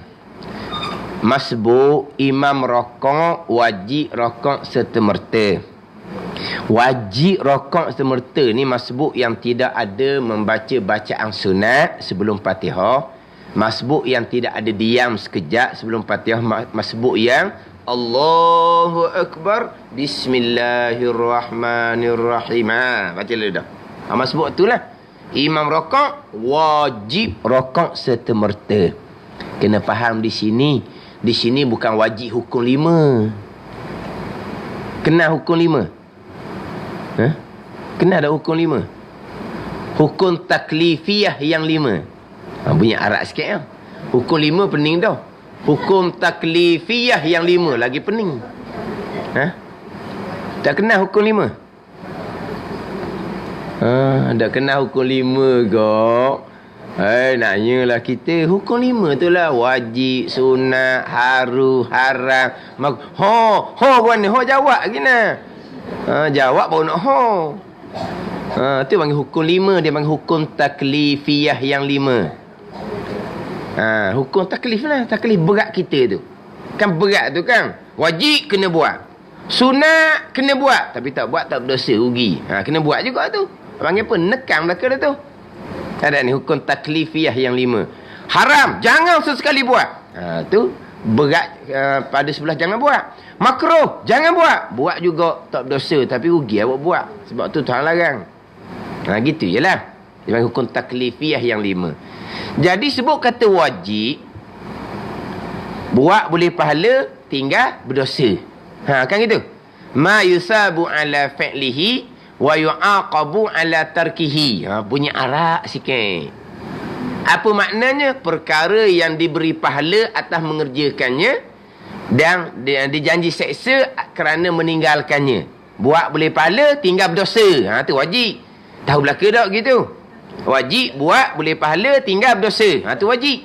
Speaker 1: Masbuk imam rakaat wajib rakaat serta-merta. Wajib rakaat semerta ni masbuk yang tidak ada membaca bacaan sunat sebelum Fatihah. Masbuk yang tidak ada diam sekejap sebelum Fatihah. Masbuk yang Allahu Akbar Bismillahirrahmanirrahim. Baca dulu dah. Masbuk itulah. Imam rakaat wajib rakaat serta-merta. Kena faham di sini. Di sini bukan wajib hukum 5. Kena hukum 5. Kena ada hukum 5. Hukum taklifiyah yang 5. Bunyi Arab sikit ya. Hukum 5 pening dah. Hukum taklifiyah yang 5 lagi pening. Tak kena hukum 5. Tak kena hukum 5 kok. Nanyalah kita hukum 5 tu lah wajib, sunat, haru, haram. Bukan ni. Jawab gina. Jawab baru nak tu panggil hukum 5. Dia panggil hukum taklifiyah yang 5. Hukum taklif lah. Taklif berat kita tu. Kan berat tu kan. Wajib kena buat. Sunat kena buat. Tapi tak buat tak berdosa, rugi. Kena buat juga tu. Panggil apa? Nekam belaka dah tu. Ada ni hukum taklifiyah yang 5. Haram. Jangan sesekali buat. Tu berat pada sebelah jangan buat. Makruh, jangan buat. Buat juga tak berdosa tapi rugi awak buat. Sebab tu Tuhan larang. Gitu jelah. Dia panggil hukum taklifiyah yang 5. Jadi sebut kata wajib, buat boleh pahala, tinggal berdosa. Kan gitu. Ma yusabu ala fi'lihi wa yu'aqabu ala tarkihi. Bunyi Arab sikit. Apa maknanya? Perkara yang diberi pahala atas mengerjakannya dan dijanji seksa kerana meninggalkannya. Buat boleh pahala, tinggal berdosa. Tu wajib. Tahu belaka tak gitu? Wajib buat boleh pahala, tinggal berdosa. Tu wajib.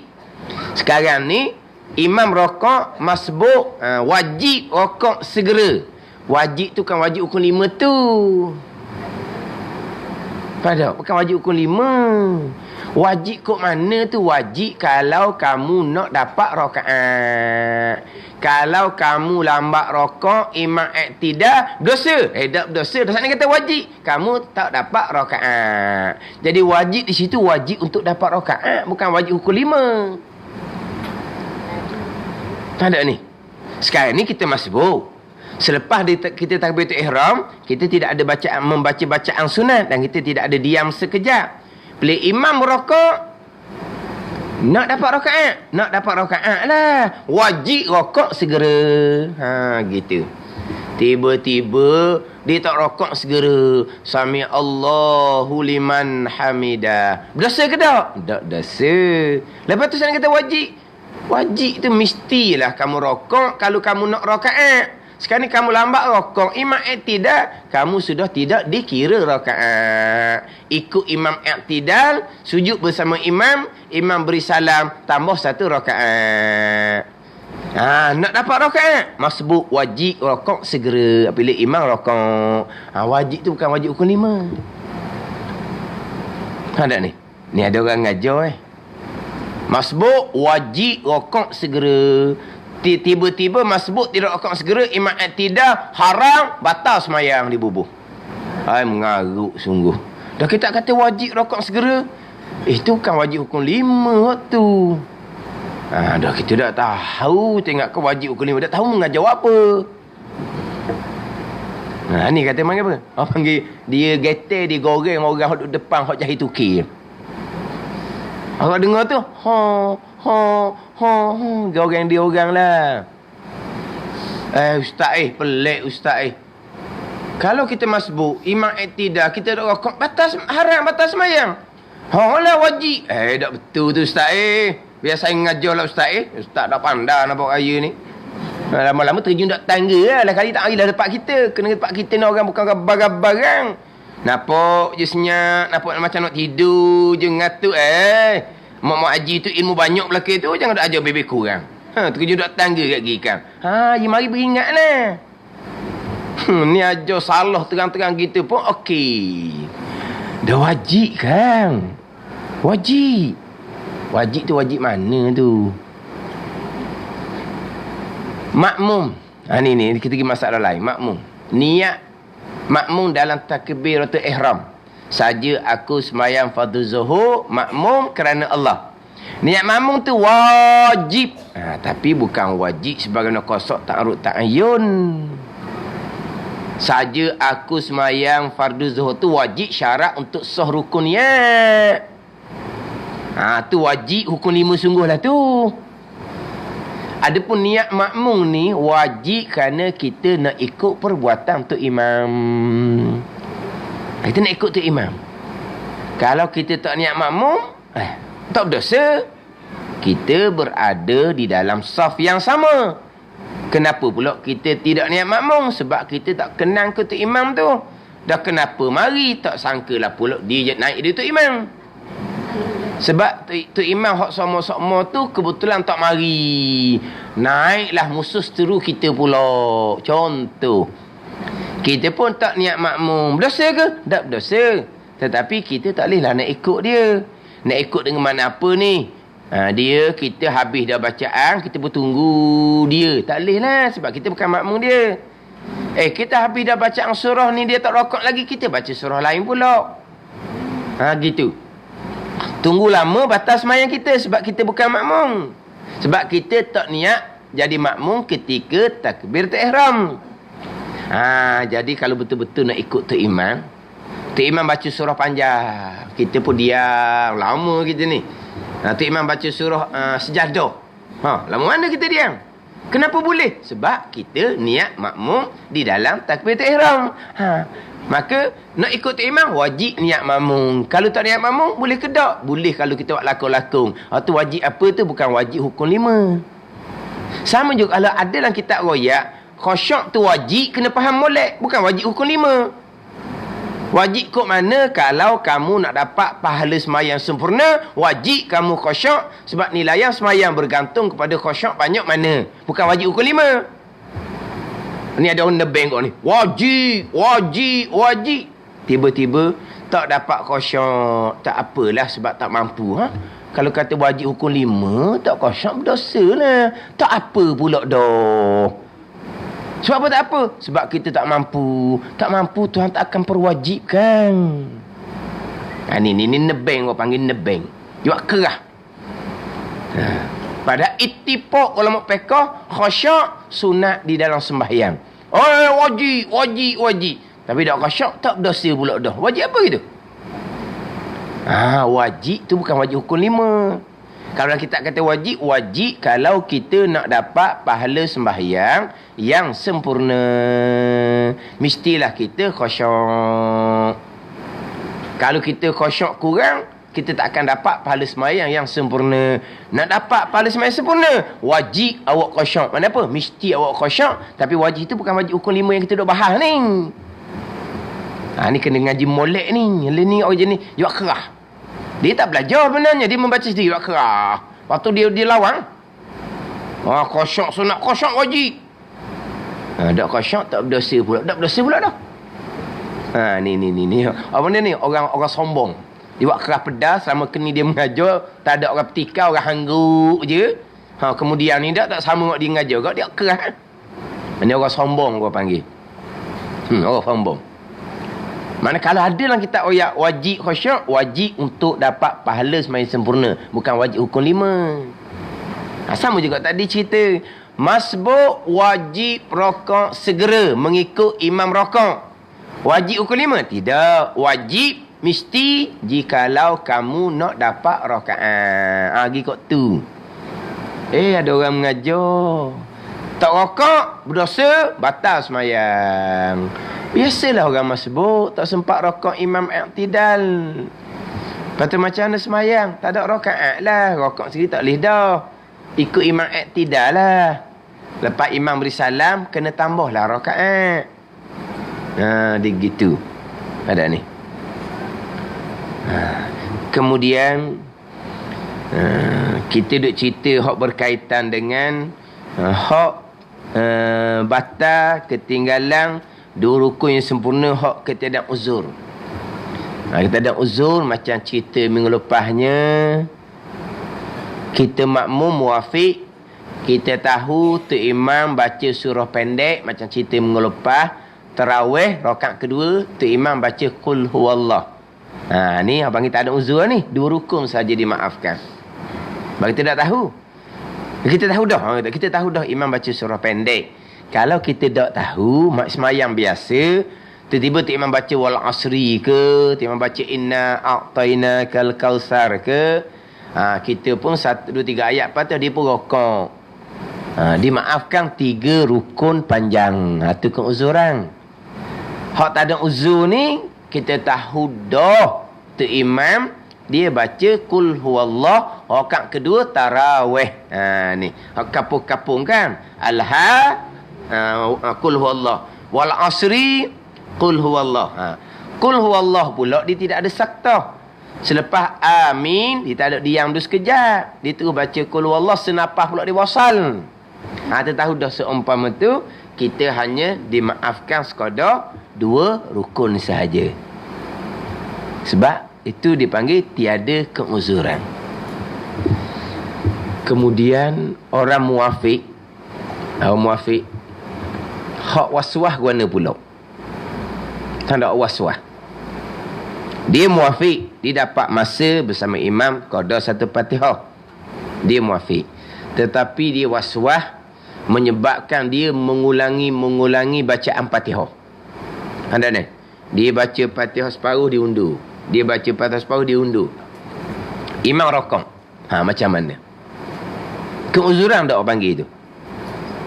Speaker 1: Sekarang ni imam rakaat masbuk, wajib rakaat segera. Wajib tu kan wajib hukum 5 tu. Pada bukan wajib hukum 5. Wajib kok mana tu? Wajib kalau kamu nak dapat rakaat. Kalau kamu lambat rakaat, imam iktidal, dosa. Tak berdosa. Dosa ni kata wajib. Kamu tak dapat rakaat. Jadi wajib di situ wajib untuk dapat rakaat, bukan wajib hukum 5. Tak ada ni. Sekarang ni kita masbuk. Selepas kita takbiratul ihram, kita tidak ada membaca bacaan sunat dan kita tidak ada diam sekejap. Bila imam rakaat, nak dapat rakaat lah. Wajib rakaat segera. Gitu. Tiba-tiba dia tak rakaat segera. Sami Allahu liman hamidah. Berdosa ke tak? Tak dosa. Lepas tu saya kata wajib. Wajib tu mestilah kamu rakaat kalau kamu nak rakaat. Sekarang ni kamu lambat rakaat, imam iktidal, kamu sudah tidak dikira rakaat. Ikut imam iktidal, sujud bersama imam, imam beri salam, tambah 1 rakaat. Nak dapat rakaat, masbuk wajib rakaat segera. Bila imam rakaat, wajib tu bukan wajib hukum 5. Ada ni. Ni ada orang ngajar masbuk wajib rakaat segera. Tiba-tiba masbuk tidak rakaat segera, imam iktidal, haram, batal semayang dibubuh. Mengarut sungguh. Dah kita kata wajib rakaat segera. Itu kan wajib hukum 5 waktu. Dah kita dah tahu, tengok ke wajib hukum 5. Dah tahu mengajar apa. Ni kata panggil apa? Orang panggil dia getel, dia goreng orang hok duduk depan hok jahit tukir. Orang dengar tu, goreng dia orang lah. Ustaz pelik ustaz Kalau kita masbuk, imam iktidah, kita dah rokok, batas haram, batas semayang. Lah wajib. Tak betul tu ustaz Biasa saya ngajar lah ustaz Ustaz dah pandai nak bawa raya ni. Lama-lama terjun tak tangga lah. Kali tak marilah tempat kita. Kena tempat kita ni orang bukan barang-barang. Nampak je senyap. Nampak macam nak tidur je ngatuk. Mak haji tu ilmu banyak belakang tu. Jangan nak ajar bebek kurang. Terjun tak tangga kat gikan. Ya mari beringat lah. Ni ajar salah terang-terang gitu pun okey. Dah wajib kan? Wajib. Wajib tu wajib mana tu? Makmum. Ni kita pergi masalah lain. Makmum. Niat makmum dalam takbiratul ihram. Saja aku sembahyang fardu zuhur, makmum kerana Allah. Niat makmum tu wajib. Tapi bukan wajib sebagaimana qasad ta'arud ta'ayyun. Saja aku sembahyang fardu zuhur tu wajib syarat untuk sah rukun niat. Tu wajib hukum 5 sungguhlah tu. Adapun niat makmum ni wajib kerana kita nak ikut perbuatan untuk imam. Kita nak ikut untuk imam. Kalau kita tak niat makmum, tak berdosa. Kita berada di dalam saf yang sama. Kenapa pula kita tidak niat makmum? Sebab kita tak kenal ke untuk imam tu. Dah kenapa mari tak sangkalah pula dia naik dia untuk imam. Sebab tu imam hak sama-sama tu kebetulan tak mari. Naiklah musuh seteru kita pula. Contoh. Kita pun tak niat makmum. Berdosa ke? Tak berdosa. Tetapi kita tak bolehlah nak ikut dia. Nak ikut dengan mana apa ni? Dia kita habis dah bacaan, kita bertunggu dia. Tak bolehlah sebab kita bukan makmum dia. Kita habis dah bacaan surah ni, dia tak rokok lagi, kita baca surah lain pula. Gitu. Tunggu lama batas semayang kita sebab kita bukan makmum. Sebab kita tak niat jadi makmum ketika takbiratul ihram. Jadi kalau betul-betul nak ikut Tok Imam baca surah panjang. Kita pun diam lama kita ni. Tok Imam baca surah sejadah. Lama mana kita diam? Kenapa boleh? Sebab kita niat makmum di dalam takbiratul ihram. Maka nak ikut Tok Imam wajib niat makmum. Kalau tak niat makmum boleh ke tak? Boleh kalau kita buat lakon-lakon. Tu wajib apa tu? Bukan wajib hukum 5. Sama juga kalau ada dalam kitab royak, khusyuk tu wajib kena faham molek, bukan wajib hukum 5. Wajib kok mana? Kalau kamu nak dapat pahala semayang sempurna, wajib kamu khusyuk sebab nilai semayang bergantung kepada khusyuk banyak mana. Bukan wajib hukum 5. Ni ada orang nebeng kau ni. Wajib. Tiba-tiba tak dapat khusyuk. Tak apalah sebab tak mampu. Kalau kata wajib hukum 5, tak khusyuk berdosa lah. Tak apa pula dah. Sebab apa tak apa? Sebab kita tak mampu. Tak mampu Tuhan tak akan perwajibkan. Ni nebeng orang panggil nebeng. Jual kerah. Pada ittifaq ulama fiqh khusyuk sunat di dalam sembahyang. Wajib. Tapi tak khusyuk tak berdosa pula dah. Wajib apa gitu? Wajib tu bukan wajib hukum 5. Kalau kita kata wajib kalau kita nak dapat pahala sembahyang yang sempurna. Mestilah kita khusyuk. Kalau kita khusyuk kurang, kita tak akan dapat pahala sembahyang yang sempurna. Nak dapat pahala sembahyang sempurna, wajib awak khusyuk. Mana apa? Mesti awak khusyuk. Tapi wajib itu bukan wajib hukum 5 yang kita duk bahas ni. Ni kena ngaji molek ni. Ni orang jenis yuak kerah. Dia tak belajar sebenarnya. Dia membaca sendiri yuak kerah. Lepas tu dia lawang. Khusyuk sunat, khusyuk wajib. Tak khusyuk tak berdosa pula. Tak berdosa pula dah. Ni. Apa ni? Orang sombong. Dia buat keras pedas selama kini dia mengajar. Tak ada orang petikau, orang hangguk je. Kemudian ni tak sama dengan dia mengajar. Dia keras. Ini orang sombong gua panggil. Orang sombong. Mana kalau ada dalam kitab wajib khusyuk, wajib untuk dapat pahala sembahyang sempurna. Bukan wajib hukum 5. Sama juga tadi cerita. Masbuk wajib rokok segera mengikut imam rokok. Wajib ukur 5? Tidak. Wajib mesti jikalau kamu nak dapat rakaat. Pergi kot tu. Ada orang mengajar. Tak rokok, berdosa, batal semayang. Biasalah orang masbuk, tak sempat rokok imam i'tidal. Lepas tu macam mana semayang? Tak ada rakaat lah. Rokok sendiri tak boleh dah. Ikut imam i'tidal lah. Lepas imam beri salam, kena tambahlah rakaat. Dia gitu. Ada ni. Kemudian kita duk cerita hak berkaitan dengan hak batal ketinggalan 2 rukun yang sempurna, hak ketiadaan uzur. Ketiadaan uzur macam cerita minggu lepasnya, kita makmum muafiq, kita tahu tu imam baca surah pendek macam cerita minggu lepas. Tarawih rakaat kedua tu imam baca qul huwallah. Ni abang kita ada uzur ni, 2 rukun saja dimaafkan. Bagi kita tak tahu. Kita tahu dah. Kita tahu dah imam baca surah pendek. Kalau kita tak tahu, mak semayang biasa, tiba-tiba tu imam baca wal asri ke, imam baca inna a'tainakal kautsar ke, kita pun 1 2 3 ayat patut dia pun rokok. Dimaafkan 3 rukun panjang. Itu keuzuran. Hak tak ada uzur ni, kita tahu dah tu imam dia baca qul huwallah rakaat kedua tarawih. Ni hak kapung-kapung kan. Qul huwallah wal asri qul huwallah. Qul huwallah pula dia tidak ada saktah. Selepas amin dia tak ada diam dulu sekejap. Dia terus baca qul huwallah senapah pula dia wasal. Kita tahu dah seumpama tu kita hanya dimaafkan sekadar 2 rukun sahaja. Sebab itu dipanggil tiada keuzuran. Kemudian orang muafiq, hak waswah guna pula. Tanda waswah. Dia muafiq, dia dapat masa bersama imam qada 1 Fatihah. Dia muafiq. Tetapi dia waswah menyebabkan dia mengulangi bacaan Fatihah. Anda ni, dia baca Fatihah separuh diundur. Dia baca Fatihah separuh diundur. Imam rokok. Macam mana? Keuzuran tak orang panggil tu?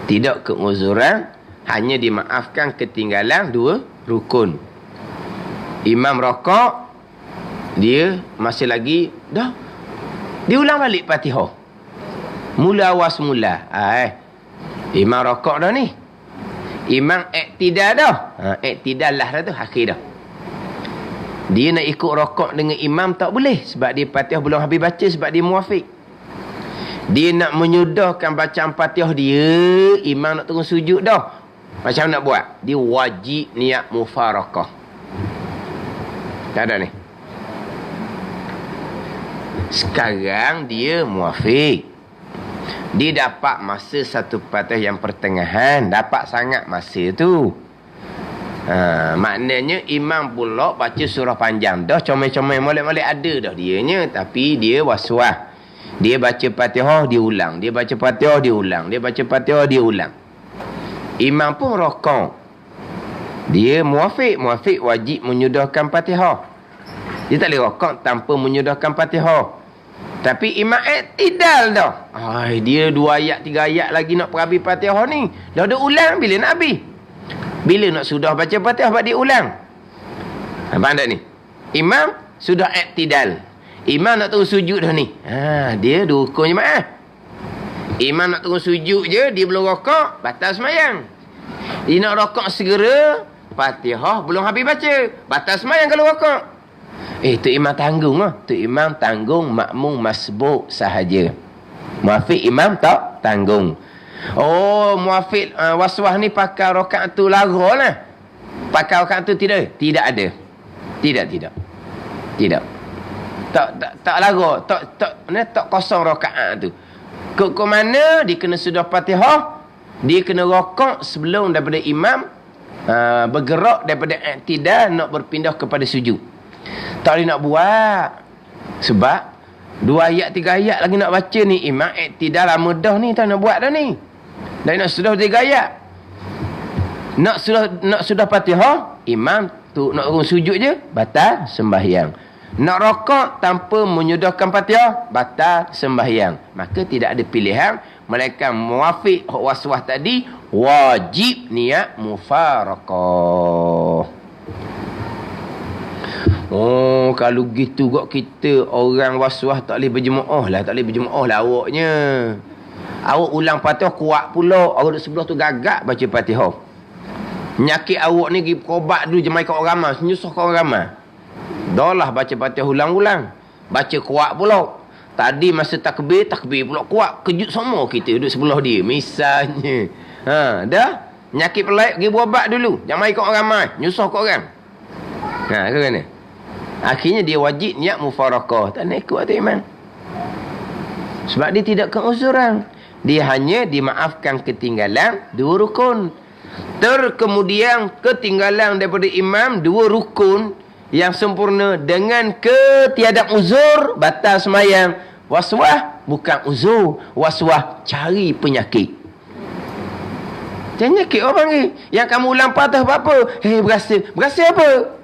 Speaker 1: Tidak keuzuran, hanya dimaafkan ketinggalan 2 rukun. Imam rokok, dia masih lagi dah. Dia ulang balik Fatihah. Mula awal semula. Imam rokok dah ni. Imam i'tidal dah. I'tidal lah tu, akhir dah. Dia nak ikut rokok dengan imam tak boleh. Sebab dia Fatihah belum habis baca, sebab dia muafiq. Dia nak menyudahkan bacaan Fatihah dia, imam nak turun sujud dah. Macam nak buat? Dia wajib niat mufarakah. Tak ada ni. Sekarang dia muafiq. Dia dapat masa 1 Fatihah yang pertengahan. Dapat sangat masa tu. Maknanya imam pula baca surah panjang. Dah comel-comel molek-molek ada dah dianya. Tapi dia waswah. Dia baca Fatihah, dia ulang. Dia baca Fatihah, dia ulang. Dia baca Fatihah, dia ulang. Imam pun rokok. Dia muafiq. Muafiq wajib menyudahkan Fatihah. Dia tak boleh rokok tanpa menyudahkan Fatihah. Tapi imam i'tidal dah. Dia 2 ayat 3 ayat lagi nak perhabis Fatihah ni. Dah ada ulang, bila nak habis? Bila nak sudah baca Fatihah buat dia ulang? Faham tak ni? Imam sudah i'tidal. Imam nak turun sujud dah ni. Dia 2 rukun jemaah. Imam nak turun sujud je, dia belum rokok, batal semayang. Dia nak rokok segera, Fatihah belum habis baca, batal semayang kalau rokok. Tu imam tanggung lah. Tu imam tanggung makmum masbuk sahaja. Muafiq imam tak tanggung. Muafiq waswah ni pakai rakaat tu lara lah. Pakai rakaat tu tidak? Tidak ada. Tidak. Tak lara. Tak kosong rakaat tu. Ke mana dia kena sudah Fatihah, dia kena rokok sebelum daripada imam bergerak daripada i'tidal nak berpindah kepada sujud. Tak boleh nak buat. Sebab 2 ayat 3 ayat lagi nak baca ni, imam iktidal lama dah ni, tak nak buat dah ni. Dan nak sudah 3 ayat. Nak sudah Fatihah, imam tu nak turun sujud je, batal sembahyang. Nak rokok tanpa menyudahkan Fatihah, batal sembahyang. Maka tidak ada pilihan, melainkan muafiq waswas tadi, wajib niat mufaraqah. Oh, kalau gitu kok kita orang waswas tak boleh berjemaah lah, awaknya. Awak ulang Fatihah kuat pula, orang duduk sebelah tu gagak baca Fatihah. Nyakit awak ni pergi berobat dulu, jemai kat orang ramai, nyusah kat orang ramai. Dah lah baca Fatihah ulang-ulang. Baca kuat pula. Tadi masa takbir pula kuat. Kejut semua kita duduk sebelah dia. Misalnya. Dah. Nyakit pelik, pergi berobat dulu. Jangan main kat orang ramai. Nyusah kat orang. Ke mana? Akhirnya dia wajib niat mufaraqah. Tak nak ikut atas imam. Sebab dia tidak keuzuran. Dia hanya dimaafkan ketinggalan 2 rukun. Kemudian ketinggalan daripada imam 2 rukun yang sempurna dengan ketiadaan uzur, batal semayang. Waswas bukan uzur, waswas cari penyakit. Penyakit orang panggil. Yang kamu ulang patah apa? Berasa apa?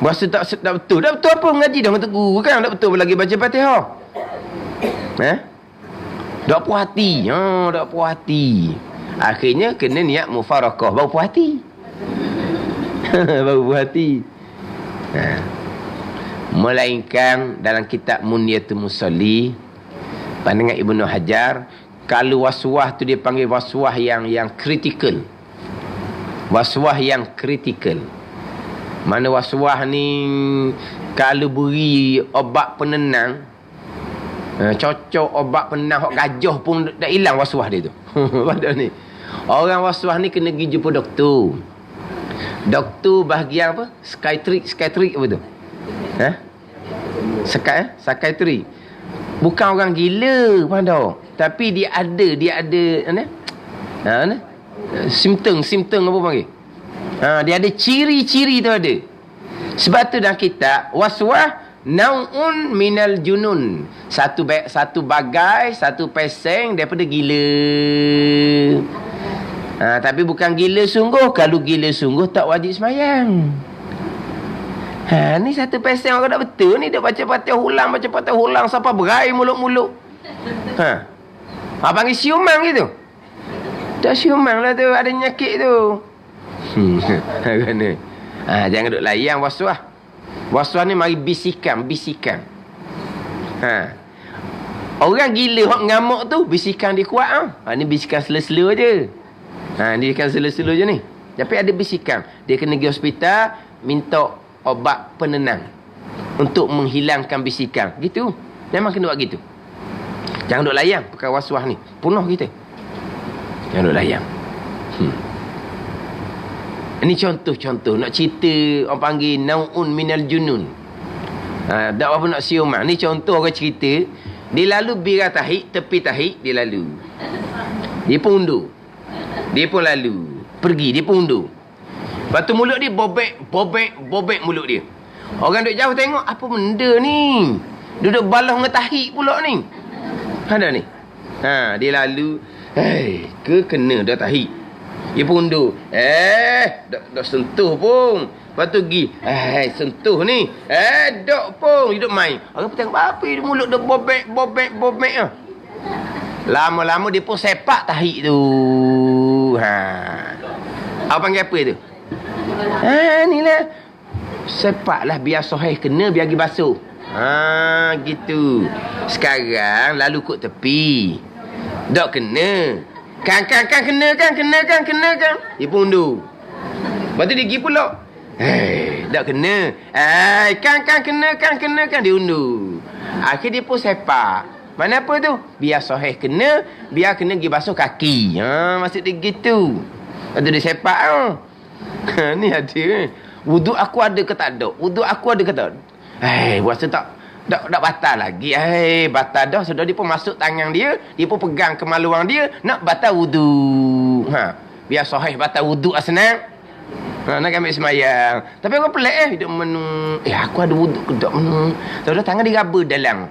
Speaker 1: Berasa tak betul. Tak betul apa? Mengaji dah dengan tegur kan? Tak betul lagi baca Fatihah. Tak puas hati. Tak puas hati. Akhirnya kena niat mufaraqah. Baru puas hati. Baru puas hati. Melainkan dalam kitab Munyatul Musalli, pandangan Ibnu Hajar, kalau waswas tu dia panggil waswas yang kritikal. Waswas yang kritikal. Mana waswas ni kalau beri obat penenang, cocok obat penenang hok gajah pun dah hilang waswas dia tu. Padahal ni orang waswas ni kena pergi jumpa doktor. Doktor bahagian apa? Psikiatrik apa tu? Psikiatrik. Bukan orang gila pandau. Tapi dia ada simptom apa panggil? Dia ada ciri-ciri tu ada. Sebab tu dalam kitab waswas naun minal junun. Satu bagai, satu peseng daripada gila. Tapi bukan gila sungguh. Kalau gila sungguh tak wajib semayang. Ni satu peseng orang tak betul ni. Dia baca Fatihah ulang sampai berai mulut-mulut. Panggil siumang gitu. Tak siumang lah tu, ada nyakit tu. Jangan duk layan waswas. Waswas ni mari bisikan. Orang gila hok ngamuk tu bisikan dia kuat. Ni bisikan sela-sela je. Ni kan sela-sela je ni. Tapi ada bisikan. Dia kena pergi hospital minta obat penenang untuk menghilangkan bisikan. Gitu. Memang kena buat gitu. Jangan duk layan perkara waswas ni. Punah kita. Jangan duk layan. Ini contoh-contoh. Nak cerita orang panggil naun minal junun. Tak apa nak siuman. Ni contoh orang cerita. Dia lalu bira tahik, tepi tahik, dia lalu. Dia pun undur. Dia pun lalu. Pergi, dia pun undur. Lepas tu mulut dia bobek mulut dia. Orang duduk jauh tengok, apa benda ni? Duduk balah dengan tahik pula ni. Ada ni. Dia lalu. Kena dah tahik. Dia pun undur. Tak sentuh pun. Lepas tu pergi. Sentuh ni. Dok pun. Hidup main. Orang pun tengok apa dia mulut dia bobek. Lama-lama dia pun sepak tahik tu. Apa panggil apa tu? Ni lah. Sepaklah biar soheh kena, biar pergi basuh. Gitu. Sekarang lalu kot tepi. Dok kena. Kan kena kan. Dia pun undur. Lepas tu dia pergi pula. Tak kena. Kan kena. Dia undur. Akhir dia pun sepak. Mana apa tu? Biar soheh kena, biar kena pergi basuh kaki. Maksud dia gitu. Lepas tu dia sepak. Ni ada. Wuduk aku ada ke tak ada? Puasa tak batal lagi. Batal dah. Sudah dia pun masuk tangan dia. Dia pun pegang kemaluan dia. Nak batal wuduk. Biar sahih batal wuduk senang. Nak ambil semayang. Tapi orang pelik hidup menu. Aku ada wuduk ke tak menu. Tahu tangan dia raba dalam.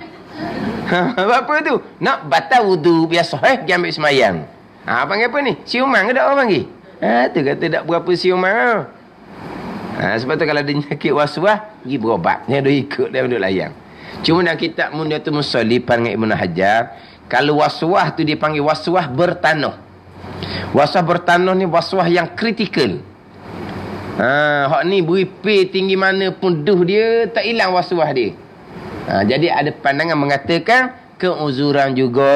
Speaker 1: Apa tu? Nak batal wudu biasa pergi ambil semayang. Panggil apa ni? Siuman ke tak orang panggil? Tu kata tak berapa siuman. Sebab tu kalau ada nyakit was-was, pergi berobat. Dia duk ikut dia duk layang. Cuma dalam kitab Munyatul Musalli panggil Ibn Hajar, kalau was-was tu dia panggil was-was bertanah. Was-was bertanah ni was-was yang kritikal. Hak ni beri pay tinggi mana pun duh dia tak hilang was-was dia. Jadi ada pandangan mengatakan keuzuran juga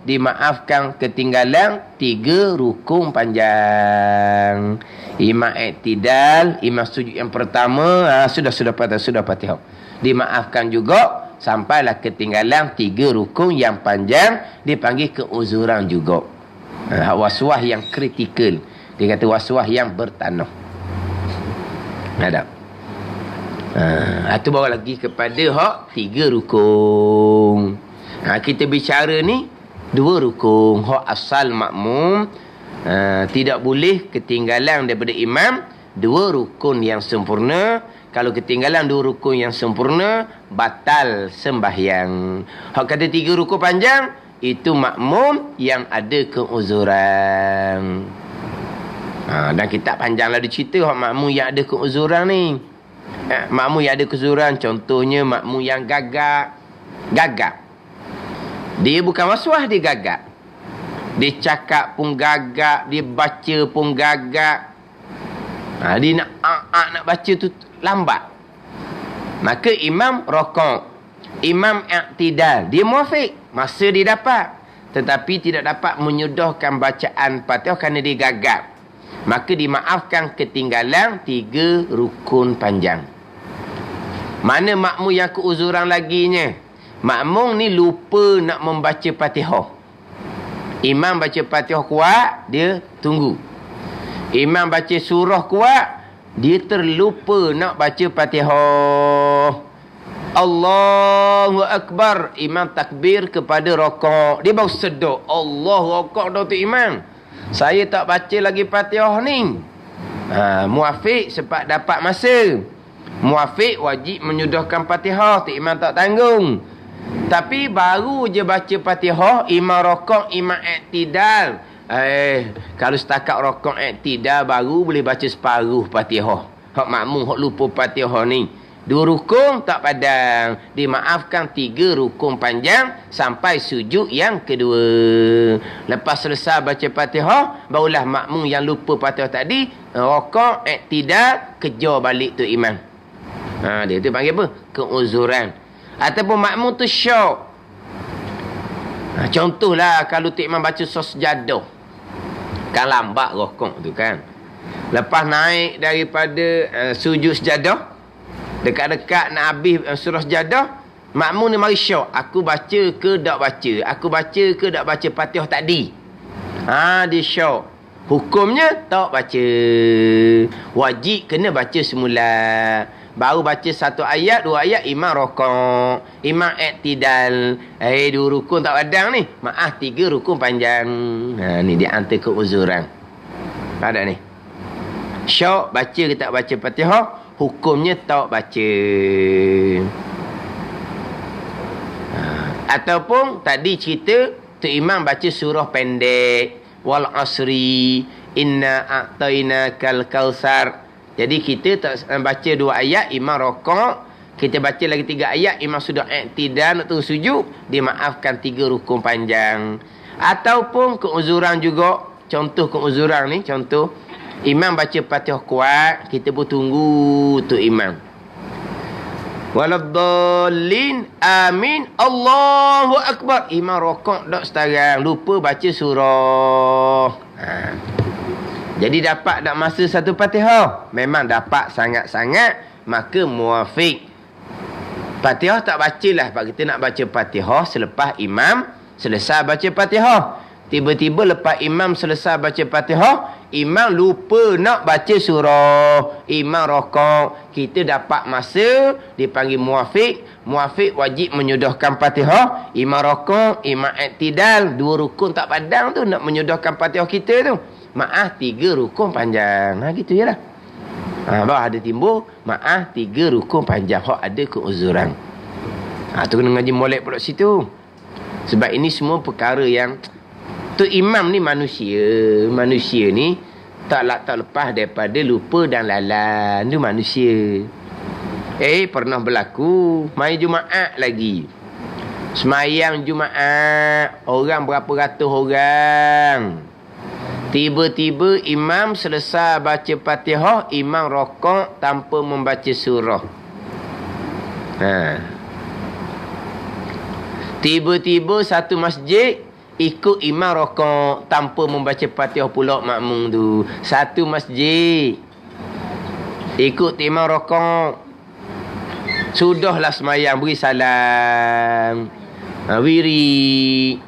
Speaker 1: dimaafkan ketinggalan 3 rukun panjang. Imam i'tidal, imam sujud yang pertama, sudah Fatihah. Dimaafkan juga sampailah ketinggalan 3 rukun yang panjang, dipanggil keuzuran juga. Was-was yang kritikal. Dia kata was-was yang bertanah. Ada. Itu bawa lagi kepada hak 3 rukun. Kita bicara ni 2 rukun. Hak asal makmum, tidak boleh ketinggalan daripada imam 2 rukun yang sempurna. Kalau ketinggalan 2 rukun yang sempurna, batal sembahyang. Hak kata 3 rukun panjang, itu makmum yang ada keuzuran. Dan kitab panjanglah dia cerita hak makmum yang ada keuzuran ni. Makmum yang ada keuzuran, contohnya makmum yang gagap. Dia bukan was-was, dia gagap. Dia cakap pun gagap, dia baca pun gagap. Dia nak baca tu lambat. Maka imam rokok, imam i'tidal, dia muafiq, masa dia dapat. Tetapi tidak dapat menyudahkan bacaan Fatihah kerana dia gagap. Maka dimaafkan ketinggalan 3 rukun panjang. Mana makmum yang keuzuran laginya? Makmum ni lupa nak membaca Fatihah. Imam baca Fatihah kuat, dia tunggu. Imam baca surah kuat, dia terlupa nak baca Fatihah. Allahu Akbar. Imam takbir kepada rokok. Dia baru sedar, Allahu Akbar dah tu imam. Saya tak baca lagi Fatihah ni. Muafiq sebab dapat masa. Muafiq wajib menyudahkan Fatihah. Tu imam tak tanggung. Tapi baru je baca Fatihah, imam rokok, imam i'tidal. Kalau setakat rokok i'tidal baru boleh baca separuh Fatihah. Hak makmum hak lupa Fatihah ni, 2 rukun tak padang, dimaafkan 3 rukun panjang sampai sujud yang kedua. Lepas selesai baca Fatihah, barulah makmum yang lupa Fatihah tadi rokok i'tidal, kejar balik tu imam. Dia tu panggil apa? Keuzuran. Ataupun makmum tu syok. Contohlah kalau tu imam baca surah sejadah, kan lambat rokok tu kan. Lepas naik daripada sujud sejadah, dekat-dekat nak habis surah sejadah, makmum ni mari syok. Aku baca ke tak baca? Aku baca ke tak baca Fatihah tadi? Dia syok. Hukumnya tak baca. Wajib kena baca semula. Baru baca 1 ayat, 2 ayat, imam rokok, imam i'tidal. 2 rukun tak padang ni. Maaf, 3 rukun panjang. Ni dia antara keuzuran. Ada ni. Syok baca ke tak baca Fatihah, hukumnya tak baca. Ataupun tadi cerita tu imam baca surah pendek, wal asri, inna a'tainakal kautsar. Jadi kita tak baca 2 ayat, imam rokok, kita baca lagi 3 ayat, imam sudah i'tidal nak terus sujud, dimaafkan 3 rukun panjang. Ataupun keuzuran juga, contoh keuzuran ni, contoh imam baca Fatihah kuat, kita pun tunggu tu imam. Waladdallin, amin, Allahu Akbar. Imam rokok dak sekarang, lupa baca surah. Jadi dapat tak masa 1 Fatihah? Memang dapat sangat-sangat, maka muafiq. Fatihah tak bacalah, sebab kita nak baca Fatihah selepas imam selesai baca Fatihah. Tiba-tiba lepas imam selesai baca Fatihah, imam lupa nak baca surah. Imam rokok, kita dapat masa, dipanggil muafiq. Muafiq wajib menyudahkan Fatihah. Imam rokok, imam i'tidal, 2 rukun tak padang tu nak menyudahkan Fatihah kita tu. Maaf, 3 rukun panjang. Gitu je lah. Baru ada timbul, maaf 3 rukun panjang. Hak ada keuzuran. Tu kena ngaji molek pula situ. Sebab ini semua perkara yang tu imam ni manusia. Manusia ni tak lepas daripada lupa dan lalan. Tu manusia. Pernah berlaku mai Jumaat lagi. Semayang Jumaat, orang berapa ratus orang. Tiba-tiba imam selesai baca Fatihah, imam rokok tanpa membaca surah. Tiba-tiba satu masjid ikut imam rokok tanpa membaca Fatihah pula makmum tu. Satu masjid ikut imam rokok. Sudahlah semayang, beri salam, wiri,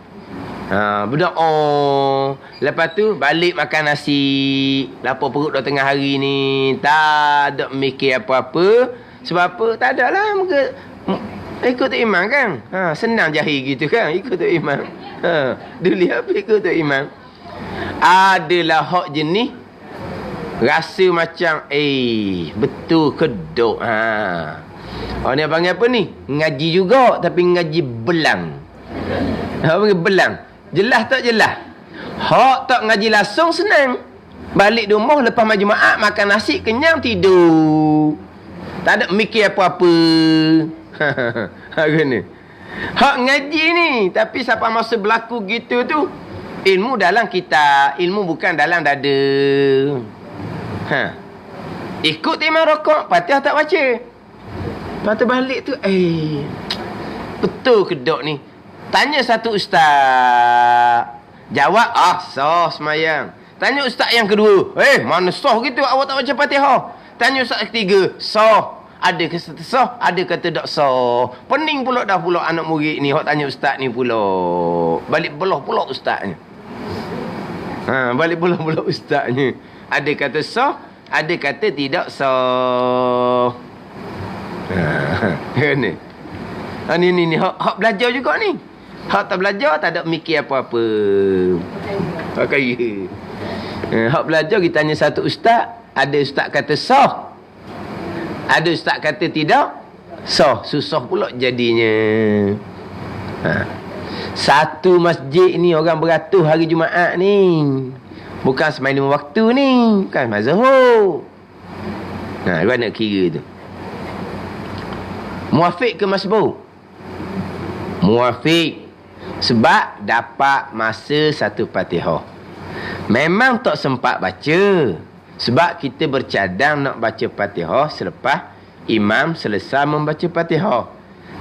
Speaker 1: berdoa. Lepas tu balik makan nasi. Lapar perut dah tengah hari ni. Tak ada mikir apa-apa. Sebab apa? Tak ada lah. Ikut tu imam kan. Senang jahil gitu kan. Ikut tu imam. Dulu apa ikut tu imam. Adalah hak jenis. Rasa macam betul kedok. Orang ni panggil apa ni? Ngaji juga tapi ngaji belang. Apa panggil belang? Jelas tak jelas? Hak tak ngaji langsung senang. Balik rumah lepas Jumaat makan nasi kenyang tidur. Tak ada mikir apa-apa. Kena. Hak ngaji ni tapi siapa masa berlaku gitu tu ilmu dalam kitab, ilmu bukan dalam dada. Ikut imam rokok, Fatihah tak baca. Lepas tu balik tu, betul ke dok ni? Tanya satu ustaz. Jawab, sah semayang. Tanya ustaz yang kedua, mana sah gitu awak tak baca Fatihah? Tanya ustaz ketiga, sah. Ada kata sah, ada kata tak sah. Pening pula dah pula anak murid ni. Hak tanya ustaz ni pula. Balik belah pula ustaznya. Balik belah pula ustaznya. Ada kata sah, ada kata tidak sah. Ni. Ni hak belajar juga ni. Hak tak belajar tak ada mikir apa-apa. Hak belajar kita tanya satu ustaz, ada ustaz kata sah, ada ustaz kata tidak sah. Susah pula jadinya. Satu masjid ni orang beratus hari Jumaat ni. Bukan semai 5 waktu ni, bukan semai Zuhur. Kau nak kira tu. Muafiq ke masbuk? Muafiq. Sebab dapat masa satu Fatihah. Memang tak sempat baca. Sebab kita bercadang nak baca Fatihah selepas imam selesai membaca Fatihah.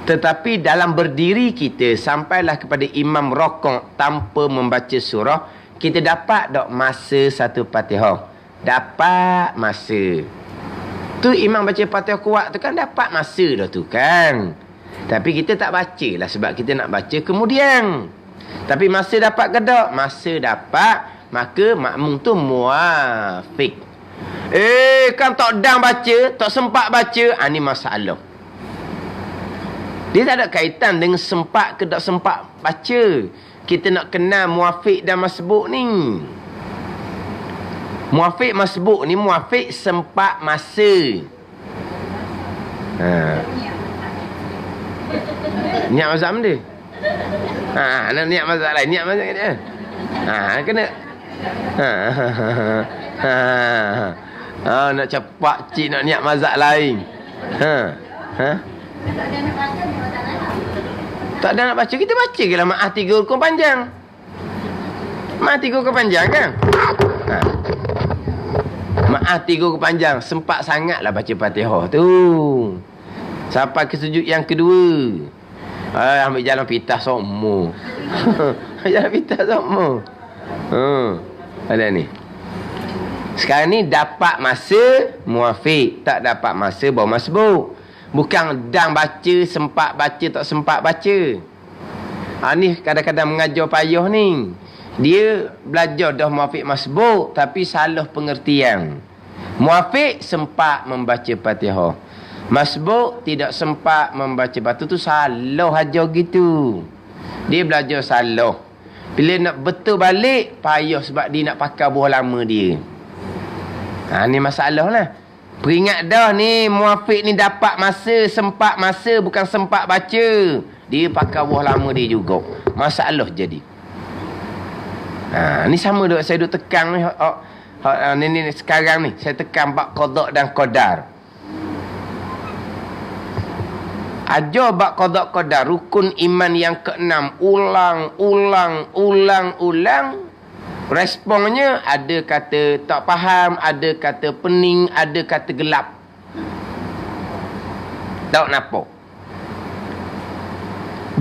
Speaker 1: Tetapi dalam berdiri kita sampailah kepada imam rokok tanpa membaca surah, kita dapat tak masa satu Fatihah? Dapat masa. Tu imam baca Fatihah kuat tu kan dapat masa dah tu kan. Tapi kita tak baca lah sebab kita nak baca kemudian. Tapi masa dapat ke tak? Masa dapat, maka makmum tu muafiq. Kan tak dang baca, tak sempat baca, ni masalah. Dia tak ada kaitan dengan sempat ke tak sempat baca. Kita nak kenal muafiq dan masbuk ni. Muafiq masbuk ni muafiq sempat masa. Niat mazhab dia. Nak niat mazhab lain, niat mazhab dia. Kena. Nak cepat cik nak niat mazhab lain. Tak ada nak baca, kita baca ke lah Ma'ah 3 rukun panjang. Ma'ah 3 rukun panjang kan? Ma'ah 3 rukun panjang. Sempat sangat lah baca Fatihah tu. Sampai ke sujud yang kedua. Ambil jalan pitah semua. Jalan pitah semua. Ada ni. Sekarang ni dapat masa muafiq. Tak dapat masa bawa masbuk. Bukan dang baca, sempat baca, tak sempat baca. Ni kadang-kadang mengajar payah ni. Dia belajar dah muafiq masbuk, tapi salah pengertian. Muafiq sempat membaca Fatihah. Masbuk tidak sempat membaca. Batu tu salah aja gitu. Dia belajar salah. Bila nak betul balik, payah sebab dia nak pakai buah lama dia. Ni masalah lah. Peringat dah ni, muafiq ni dapat masa, sempat masa, bukan sempat baca. Dia pakai wah lama dia juga. Masalah jadi. Ni sama duk saya duk tekan ni. Ni sekarang ni saya tekan bab qada dan qadar. Ajar bab qada qadar, rukun iman yang ke-6, ulang. Responnya ada kata tak faham, ada kata pening, ada kata gelap. Tak nampak.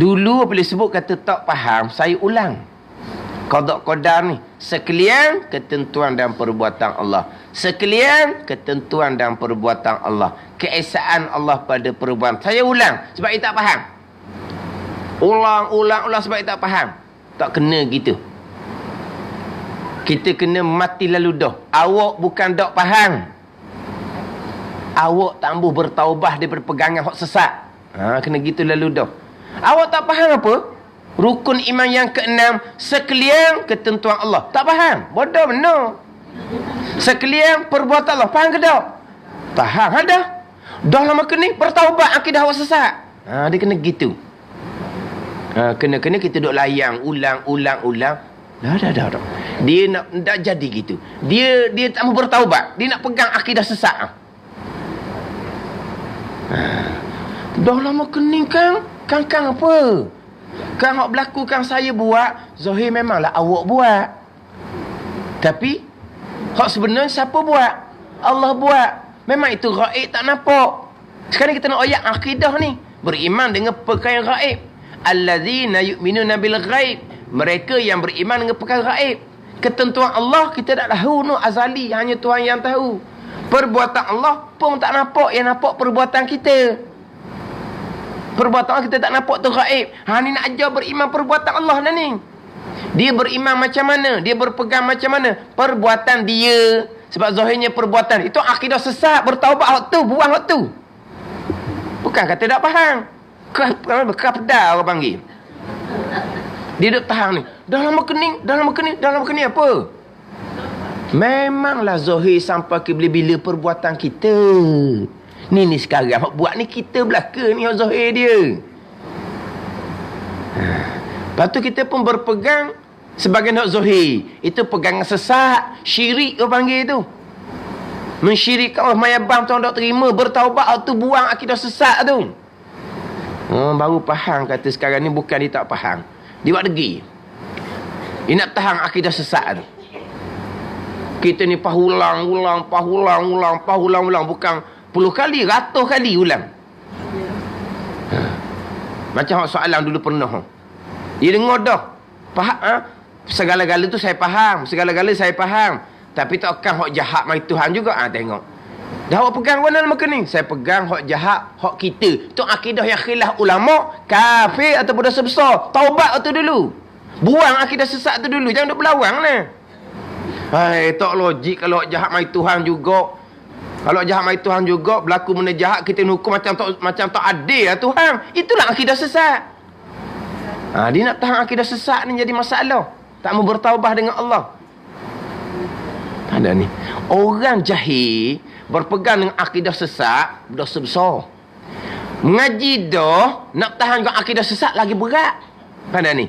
Speaker 1: Dulu bila sebut kata tak faham, saya ulang. Qada qadar ni sekalian ketentuan dan perbuatan Allah. Sekalian ketentuan dan perbuatan Allah. Keesaan Allah pada perbuatan. Saya ulang sebab saya tak faham. Ulang sebab saya tak faham. Tak kena gitu. Kita kena mati lalu dah. Awak bukan tak faham. Awak tak ambuh bertaubah daripada pegangan hak sesat. Kena gitu lalu dah. Awak tak faham apa? Rukun iman yang ke-6, sekalian ketentuan Allah. Tak faham? Bodoh benar. Sekalian perbuatan Allah. Faham ke tak? Faham. Dah. Dah lama kena bertaubat akidah awak sesat. Dia kena gitu. Kena kita duk layang. Ulang. Dah. Dia nak jadi gitu. Dia tak mau bertaubat. Dia nak pegang akidah sesat. Dah lama kening Kang apa? Kang hak berlaku Kang saya buat, zahir memanglah awak buat. Tapi hak sebenarnya siapa buat? Allah buat. Memang itu gaib tak nampak. Sekarang kita nak ayat akidah ni. Beriman dengan perkara gaib. Allazina yu'minuna bil ghaib. Mereka yang beriman dengan perkara gaib. Ketentuan Allah kita tak tahu no, azali, hanya Tuhan yang tahu. Perbuatan Allah pun tak nampak, yang nampak perbuatan kita. Perbuatan Allah kita tak nampak tu gaib. Ni nak ajar beriman perbuatan Allah dah ni. Dia beriman macam mana? Dia berpegang macam mana? Perbuatan dia. Sebab zahirnya perbuatan. Itu akidah sesat. Bertaubat hak tu, buang hak tu. Bukan kata tak faham. Kapda orang panggil. Dia duduk tahan ni. Dah lama kening apa? Memanglah zahir sampai ke bila-bila perbuatan kita. Ni sekarang hak buat ni kita belaka ni hak zahir dia. Lepas tu kita pun berpegang sebagai hak zahir. Itu pegangan sesat, syirik orang panggil tu. Mensyirikkan Allah mayabam tu tak terima, bertaubat tu buang akidah sesat tu. Baru faham kata sekarang ni bukan dia tak faham. Dia buat degi. Dia nak tahan akidah sesat tu. Kita ni pahulang, bukan puluh kali, ratus kali ulang. Macam soalan dulu pernah. Dia dengar dah. Faham? Segala-gala tu saya faham. Tapi takkan hak jahat mai Tuhan juga. Tengok. Dah awak pegang mana nama kening? Saya pegang hak jahat, hak kita. Tu akidah yang khilaf ulama, kafir ataupun dosa besar. Taubat tu dulu. Buang akidah sesat tu dulu. Jangan duk berlawang lah. Tak logik kalau jahat mai Tuhan juga. Kalau jahat mai Tuhan juga, berlaku benda jahat, kita hukum macam tak adil lah Tuhan. Itulah akidah sesat. Dia nak tahan akidah sesat ni jadi masalah. Tak mau bertaubah dengan Allah. Ada ni. Orang jahil berpegang dengan akidah sesat, berdosa besar. Mengaji dah, nak tahan dengan akidah sesat lagi berat. Ada ni.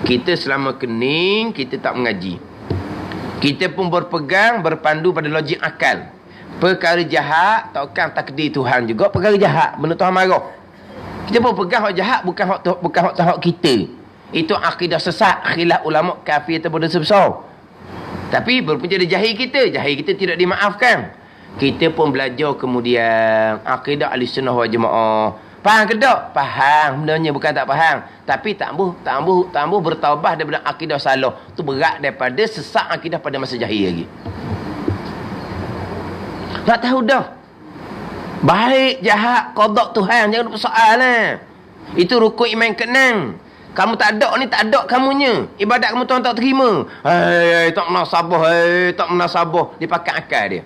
Speaker 1: Kita selama kening, kita tak mengaji. Kita pun berpegang, berpandu pada logik akal. Perkara jahat, takkan takdir Tuhan juga. Perkara jahat, benda Tuhan marah. Kita pun pegang hak jahat, bukan hak kita. Itu akidah sesat, khilaf ulama, kafir atau dosa besar. Tapi berpunca dari jahil kita tidak dimaafkan. Kita pun belajar kemudian akidah Ahlussunnah wal Jamaah. Faham ke tak? Faham. Benarnya bukan tak faham. Tapi tak ambuh bertaubat daripada akidah salah. Tu berat daripada sesak akidah pada masa jahil lagi. Tak tahu dah. Baik, jahat, qada Tuhan. Jangan bersoal lah. Itu rukun iman ke-6. Kamu tak ada ni, tak ada kamunya. Ibadat kamu Tuhan tak terima. Tak menasabah. Dia pakai akal dia.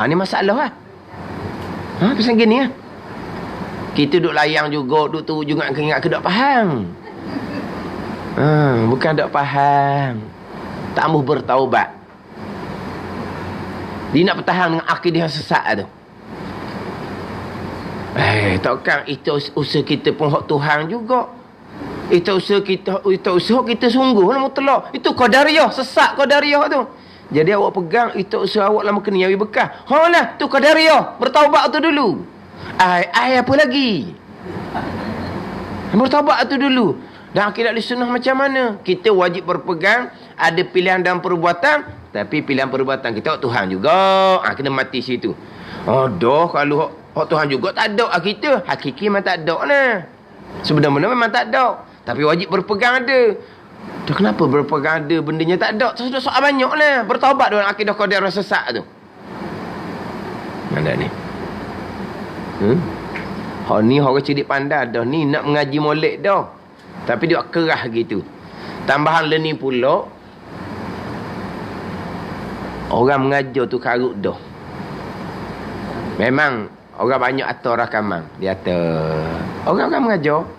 Speaker 1: Ni masalah lah. Pasal gini lah. Kita duk layang juga, duk tu juga ingat ke tak faham. Bukan tak faham. Tak mahu bertaubat. Dia nak bertahan dengan akidah yang sesat tu. Takkan itu usaha kita pun hak Tuhan juga. Itu usaha kita sungguh lah mutlak. Itu qadariyah, sesat qadariyah tu. Jadi awak pegang itu usaha awak lama kena yawi bekah. Lah, tu qadariyah, bertaubat tu dulu. Apa lagi? Bertaubat tu dulu. Dan akidah Ahlussunnah macam mana? Kita wajib berpegang ada pilihan dalam perbuatan, tapi pilihan perbuatan kita Tuhan juga. Kena mati situ. Kalau hak Tuhan juga tak ada kita, hakiki memang tak ada lah. Sebenarnya memang tak ada, tapi wajib berpegang ada. Kenapa berpegang ada bendanya tak ada? Sudah soal banyak lah. Bertaubat dengan akidah qadariyah sesat tu. Mana ni? Ni orang cerdik pandai dah ni nak mengaji molek dah. Tapi dia kerah gitu. Tambahan learning pula, orang mengajar tu karut dah. Memang orang banyak atur rakaman. Dia atur. Orang mengajar.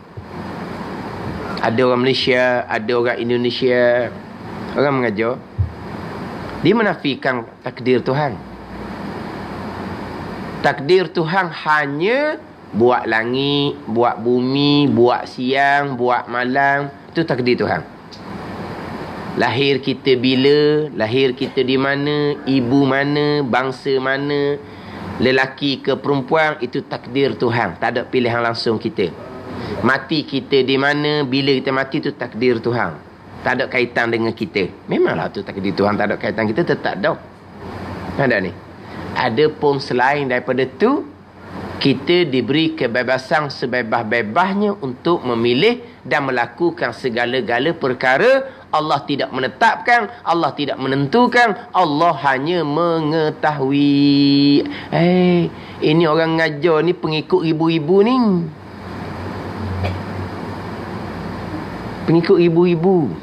Speaker 1: Ada orang Malaysia, ada orang Indonesia. Orang mengajar. Dia menafikan takdir Tuhan. Takdir Tuhan hanya buat langit, buat bumi, buat siang, buat malam. Itu takdir Tuhan. Lahir kita bila, lahir kita di mana, ibu mana, bangsa mana, lelaki ke perempuan, itu takdir Tuhan. Tak ada pilihan langsung kita. Mati kita di mana, bila kita mati, itu takdir Tuhan. Tak ada kaitan dengan kita. Memanglah tu takdir Tuhan, tak ada kaitan kita, tetap ada. Ada ni. Ada pun selain daripada tu, kita diberi kebebasan sebebas-bebasnya untuk memilih dan melakukan segala-gala perkara. Allah tidak menetapkan, Allah tidak menentukan, Allah hanya mengetahui. Ini orang ngajar ni pengikut ibu-ibu ni. Pengikut ibu-ibu.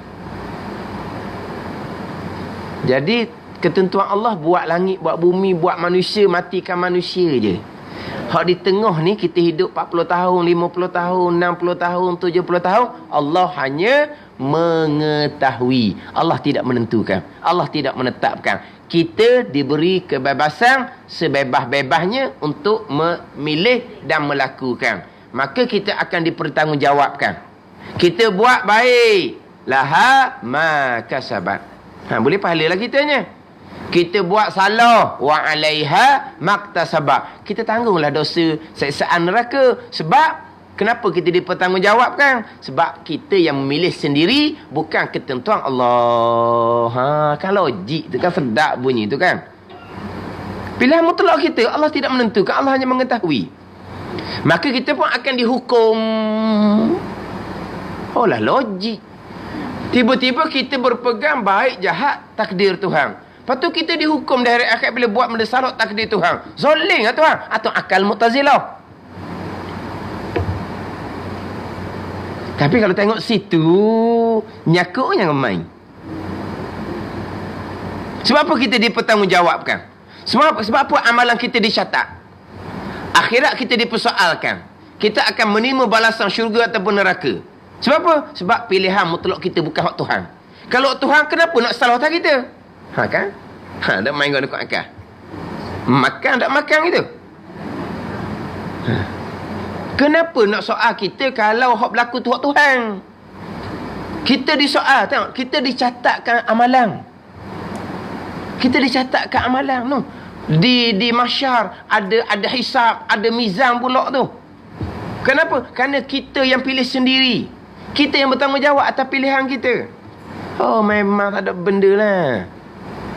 Speaker 1: Jadi ketentuan Allah buat langit, buat bumi, buat manusia, matikan manusia je. Hak di tengah ni kita hidup 40 tahun, 50 tahun, 60 tahun, 70 tahun, Allah hanya mengetahui. Allah tidak menentukan, Allah tidak menetapkan. Kita diberi kebebasan sebebas-bebasnya untuk memilih dan melakukan. Maka kita akan dipertanggungjawabkan. Kita buat baik, laha ma kasabat. Boleh pahala lah kitanya. Kita buat salah, wa alaiha maktasabat. Kita tanggunglah dosa siksaan neraka. Sebab kenapa kita dipertanggungjawabkan? Sebab kita yang memilih sendiri, bukan ketentuan Allah. Kan logik tu kan, sedap bunyi tu kan. Pilihan mutlak kita, Allah tidak menentukan, Allah hanya mengetahui. Maka kita pun akan dihukum. Lah logik. Tiba-tiba kita berpegang baik jahat takdir Tuhan. Lepas tu kita dihukum dari akhirat bila buat benda salah takdir Tuhan. Zalim lah Tuhan. Atau akal Mu'tazilah. Tapi kalau tengok situ, nyakuknya main. Sebab apa kita dipertanggungjawabkan? Sebab apa amalan kita dicatat? Akhirat kita dipersoalkan. Kita akan menerima balasan syurga ataupun neraka. Sebab apa? Sebab pilihan mutlak kita bukan hak Tuhan. Kalau Tuhan, kenapa nak salah hak kita? Kan? Tak main dekat akal. Makan tak makan gitu. Kenapa nak soal kita kalau hak berlaku tu hak Tuhan? Kita disoal, tengok, kita dicatatkan amalan. Kita dicatatkan amalan no. Di mahsyar ada hisab, ada mizan pula tu. Kenapa? Kerana kita yang pilih sendiri. Kita yang bertanggungjawab atas pilihan kita. Memang tak ada benda lah.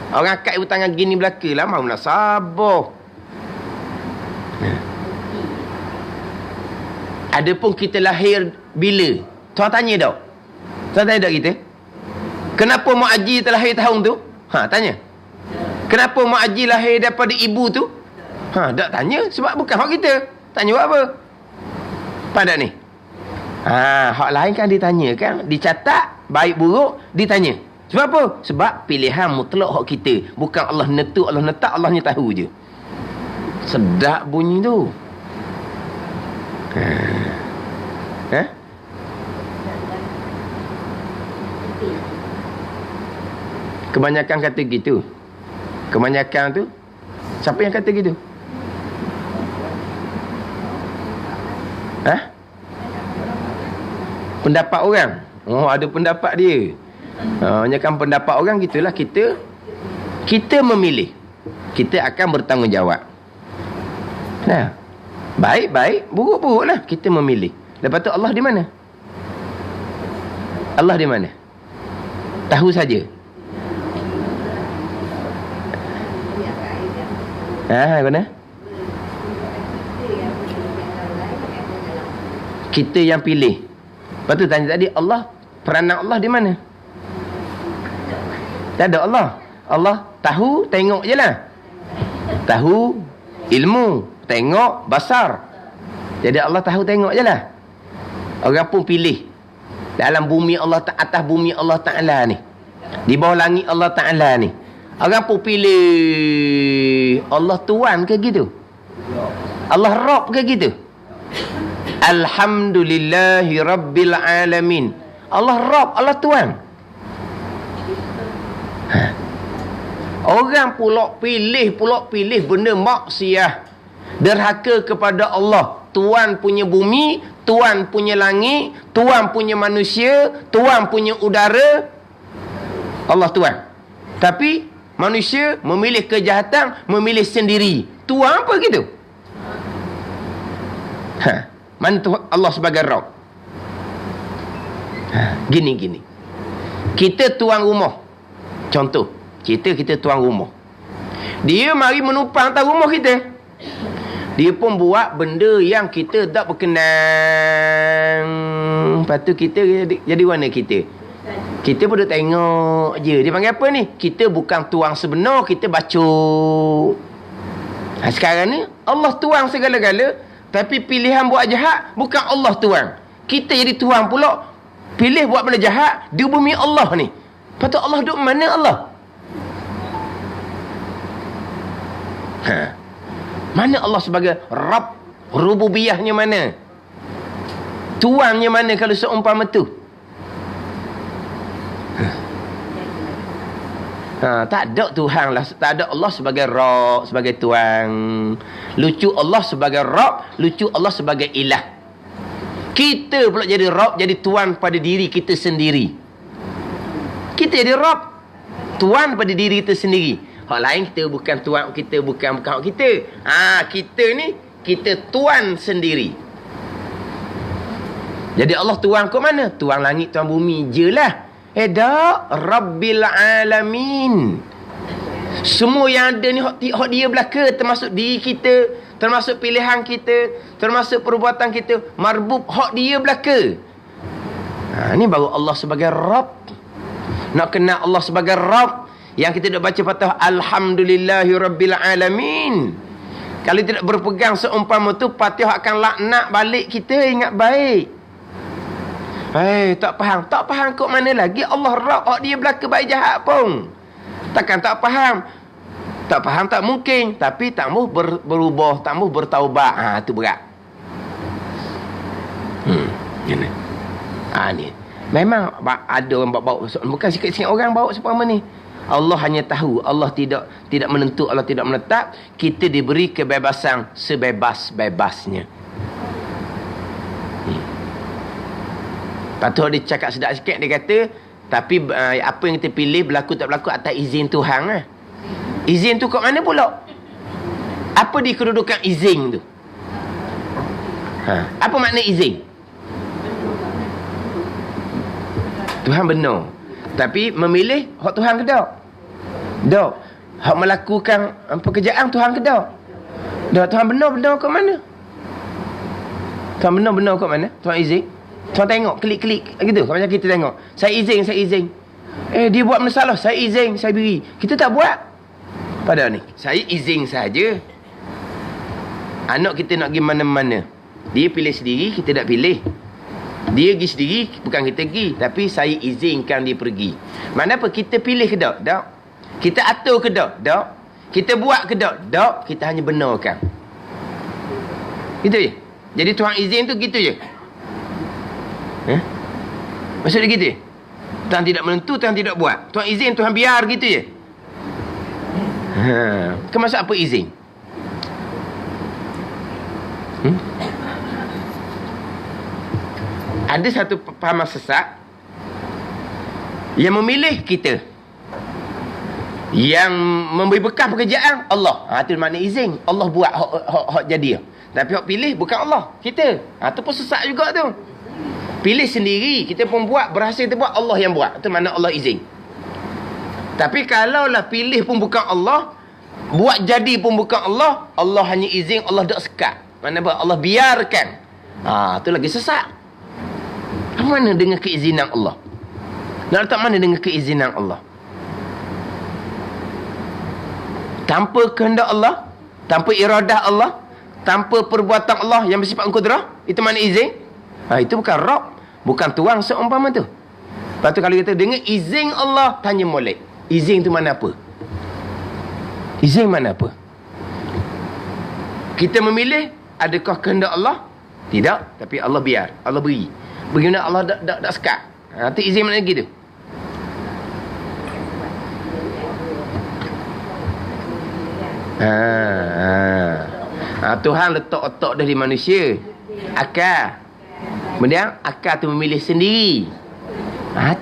Speaker 1: Orang akak ibu tangan gini belaka lah. Mahu nak sabar. Adapun kita lahir bila? Tuan tanya tak? Tuan tanya tak kita? Kenapa Mak Haji terlahir tahun tu? Tanya. Kenapa Mak Haji lahir daripada ibu tu? Tak tanya. Sebab bukan hak kita. Tanya buat apa? Pandai ni. Hak lain kan ditanya kan? Dicatat, baik buruk, ditanya. Sebab apa? Sebab pilihan mutlak hak kita. Bukan Allah netu, Allah netak, Allahnya tahu je. Sedap bunyi tu. Kebanyakan kata gitu. Kebanyakan tu Siapa yang kata gitu? Pendapat orang. Oh, ada pendapat dia. Kan pendapat orang gitulah. Kita memilih. Kita akan bertanggungjawab. Nah, baik-baik, buruk-buruklah kita memilih. Lepas tu Allah di mana? Allah di mana? Tahu saja. Mana? Kita yang pilih. Lepas tu tanya tadi, Allah, peranan Allah di mana? Tak ada Allah. Allah tahu, tengok je lah. Tahu, ilmu, tengok, basar. Jadi Allah tahu, tengok je lah. Orang pun pilih. Dalam bumi Allah, atas bumi Allah Ta'ala ni. Di bawah langit Allah Ta'ala ni. Orang pun pilih. Allah Tuhan ke gitu? Allah Rabb ke gitu? Alhamdulillahi Rabbil Alamin. Allah Rabb, Allah Tuhan. Orang pula pilih benda maksiat. Derhaka kepada Allah. Tuhan punya bumi, Tuhan punya langit, Tuhan punya manusia, Tuhan punya udara. Allah Tuhan. Tapi manusia memilih kejahatan, memilih sendiri. Tuhan apa gitu? Mana Tuhan Allah sebagai Rabb? Gini. Kita tuan rumah. Contoh, kita tuan rumah. Dia mari menumpang atas rumah kita. Dia pun buat benda yang kita tak berkenan. Lepas tu kita jadi mana kita? Kita pun duk tengok je. Dia panggil apa ni? Kita bukan tuang sebenar, kita bacuk. Sekarang ni Allah tuang segala-gala, tapi pilihan buat jahat bukan Allah tuang. Kita jadi tuang pula, pilih buat benda jahat di bumi Allah ni. Lepas tu Allah duduk mana Allah? Mana Allah sebagai Rabb? Rububiyahnya mana? Tuannya mana kalau seumpama tu? Tak ada Tuhan lah. Tak ada Allah sebagai Rabb, sebagai Tuhan. Lucu Allah sebagai Rabb, lucu Allah sebagai Ilah. Kita pula jadi Rabb, jadi Tuan pada diri kita sendiri. Kita jadi Rabb, Tuan pada diri kita sendiri. Hak lain kita bukan Tuan kita, bukan hak kita. Kita ni, kita Tuan sendiri. Jadi Allah Tuan kat mana? Tuan langit, Tuan bumi je lah. Tak, Rabbil Alamin. Semua yang ada ni hak dia belaka, termasuk diri kita, termasuk pilihan kita, termasuk perbuatan kita, marbub hak dia belaka. Ni baru Allah sebagai Rabb. Nak kenal Allah sebagai Rabb, yang kita nak baca Fatihah Alhamdulillahi Rabbil Alamin. Kalau tidak berpegang seumpama tu, Fatihah akan laknat balik kita. Ingat baik. Tak faham kok mana lagi Allah Rabb, hak dia belaka baik jahat pun. Takkan tak faham. Tak faham tak mungkin, tapi tak mahu berubah, tak mahu bertaubat. Tu berat. Ni. Ni. Memang ada orang bawa, bukan sikit-sikit orang bawa seumpama ni. Allah hanya tahu, Allah tidak menentu, Allah tidak menetap. Kita diberi kebebasan sebebas-bebasnya. Lepas tu dia cakap sedap sikit, dia kata, tapi apa yang kita pilih berlaku tak berlaku atas izin Tuhan. Izin tu kat mana pula? Apa di kedudukan izin tu? Apa makna izin? Tuhan benar, tapi memilih hak Tuhan ke tak? Tak. Hak melakukan pekerjaan Tuhan ke tak? Tak. Tuhan benar kat mana? Tuhan benar kat mana? Tuhan izin. Tuhan tengok, klik-klik gitu. Macam kita tengok, saya izin. Dia buat benda salah, saya izin, saya beri. Kita tak buat. Padahal ni, saya izin saja. Anak kita nak pergi mana-mana, dia pilih sendiri, kita tak pilih. Dia pergi sendiri, bukan kita pergi, tapi saya izinkan dia pergi. Mana apa? Kita pilih ke tak? Tak. Kita atur ke tak? Tak. Kita buat ke tak? Tak. Kita hanya benarkan. Gitu je. Jadi Tuhan izin tu gitu je. Maksudnya gitu je. Tuhan tidak menentu, Tuhan tidak buat. Tuhan izin, Tuhan biar gitu je. Maksud apa izin? Ada satu pahaman sesat yang memilih kita, yang memberi bekal pekerjaan Allah. Itu makna izin. Allah buat hak jadi. Tapi hak pilih bukan Allah, kita. Itu pun sesat juga tu. Pilih sendiri, kita pun buat, berhasil kita buat, Allah yang buat. Itu makna Allah izin. Tapi kalaulah pilih pun bukan Allah, buat jadi pun bukan Allah, Allah hanya izin, Allah tak sekat. Mana apa? Allah biarkan. Itu lagi sesat. Mana dengan keizinan Allah? Nak letak mana dengan keizinan Allah? Tanpa kehendak Allah, tanpa iradah Allah, tanpa perbuatan Allah yang bersifat kudrah, itu mana izin? Itu bukan Rabb, bukan tuang seumpama tu. Lepas tu kalau kita dengar izin Allah, tanya molek. Izin tu mana apa? Izin mana apa? Kita memilih, adakah kehendak Allah? Tidak, tapi Allah biar, Allah beri. Bagaimana Allah tak sekat? Itu izin mana lagi tu? Tuhan letak otak dari manusia, akal. Kemudian akal tu memilih sendiri.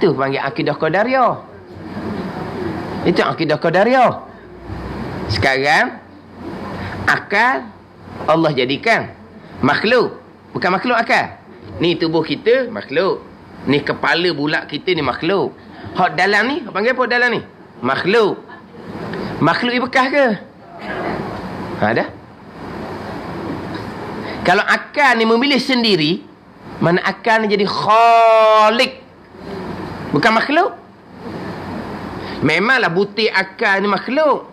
Speaker 1: Tu panggil akidah qadariyah. Itu akidah qadariyah. Sekarang akal Allah jadikan makhluk, bukan makhluk akal. Ni tubuh kita makhluk, ni kepala bulat kita ni makhluk. Hak dalam ni, panggil apa dalam ni? Makhluk. Makhluk ni bekas ke? Dah. Kalau akal ni memilih sendiri, mana akal ni jadi khalik, bukan makhluk. Memanglah butir akal ni makhluk,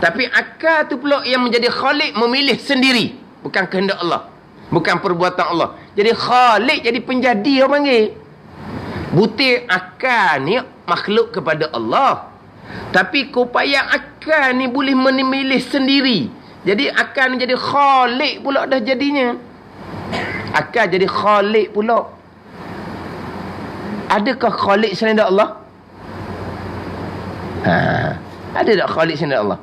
Speaker 1: tapi akal tu pula yang menjadi khalik, memilih sendiri, bukan kehendak Allah, bukan perbuatan Allah. Jadi khalik, jadi penjadi orang panggil. Butir akal ni makhluk kepada Allah, tapi keupayaan akal ni boleh memilih sendiri. Jadi akal ni jadi khalik pula dah jadinya. Akal jadi khalik pula. Adakah khalik selain Allah? Ada tak khalik selain Allah?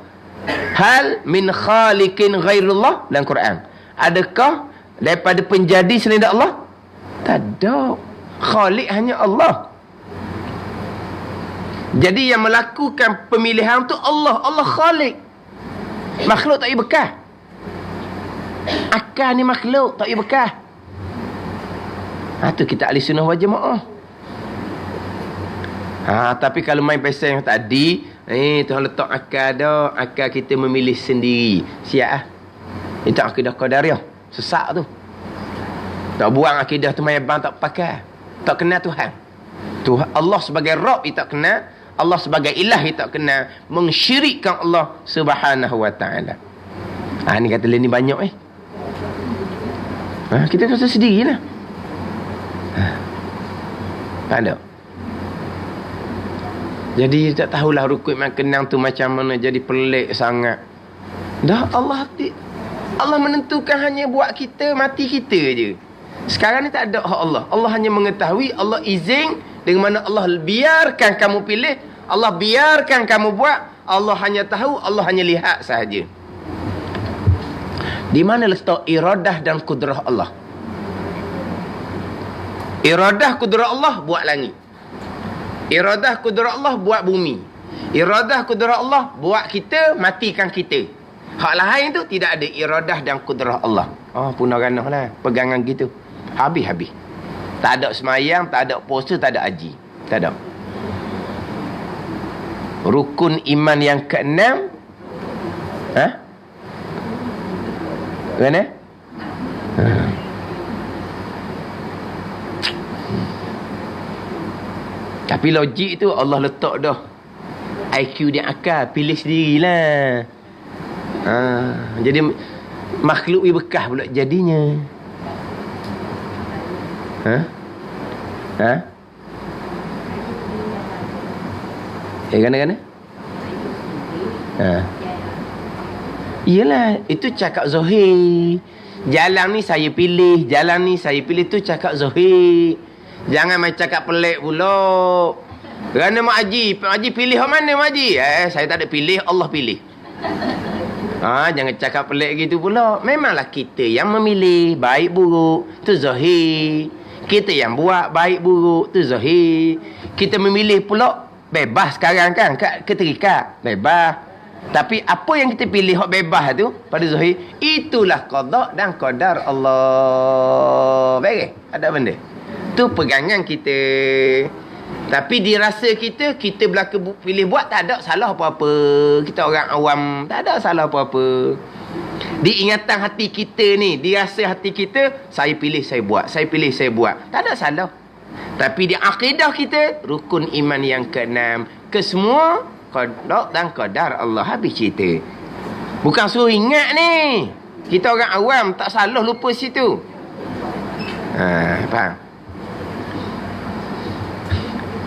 Speaker 1: Hal min khaliqin ghairullah dalam Quran. Adakah daripada penjadi selain Allah? Tak ada. Khalik hanya Allah. Jadi yang melakukan pemilihan tu Allah. Allah khalik. Makhluk tak ada bekas. Akal ni makhluk tak ada bekas. Tu kita ahli sunnah wal jamaah. Tapi kalau main pasal yang tadi, Tuhan letak akal dah, akal kita memilih sendiri. Siap itu akidah qadariyah. Sesak tu. Tak buang akidah tu main bang tak pakai. Tak kenal Tuhan. Tuhan Allah sebagai Rabb dia tak kenal. Allah sebagai ilah dia tak kenal. Mensyirikkan Allah Subhanahu wa ta'ala. Ni kata lain ni banyak kita rasa sedih lah. Tak. Jadi tak tahulah rukun iman kenang tu macam mana, jadi pelik sangat. Dah Allah menentukan hanya buat kita, mati kita je. Sekarang ni tak ada hak Allah. Allah hanya mengetahui, Allah izin, dengan mana Allah biarkan kamu pilih, Allah biarkan kamu buat, Allah hanya tahu, Allah hanya lihat sahaja. Di mana letak iradah dan kudrah Allah? Iradah kudrah Allah buat langit. Iradah kudrah Allah buat bumi. Iradah kudrah Allah buat kita, matikan kita. Hak lain tu tidak ada iradah dan kudrah Allah. Punah ranah lah pegangan gitu. Habis. Tak ada semayang, tak ada puasa, tak ada haji. Tak ada. Rukun iman yang ke-6. Mana? Tapi logik tu Allah letak dah. IQ dia akal, pilih sendirilah. Jadi makhluk ni bekas pula jadinya. Gana-gana? Iyalah, itu cakap zahir. Jalan ni saya pilih, tu cakap zahir. Jangan main cakap pelik pula. Kerana Mak Haji pilih hak mana Mak Haji? Saya tak ada pilih, Allah pilih. Jangan cakap pelik gitu pula. Memanglah kita yang memilih baik buruk, tu zahir. Kita yang buat baik buruk, tu zahir. Kita memilih pula bebas sekarang kan, ketika bebas. Tapi apa yang kita pilih hak bebas tu pada zahir, itulah qada dan qadar Allah. Baik, ada benda. Tu pegangan kita. Tapi dirasa kita belaka pilih buat tak ada salah apa-apa. Kita orang awam tak ada salah apa-apa. Di ingatan hati kita ni, dirasa hati kita, saya pilih saya buat, saya pilih saya buat. Tak ada salah. Tapi di akidah kita, rukun iman yang ke-6, kesemua qada dan qadar Allah. Habis cerita. Bukan suruh ingat ni. Kita orang awam tak salah lupa situ. Faham?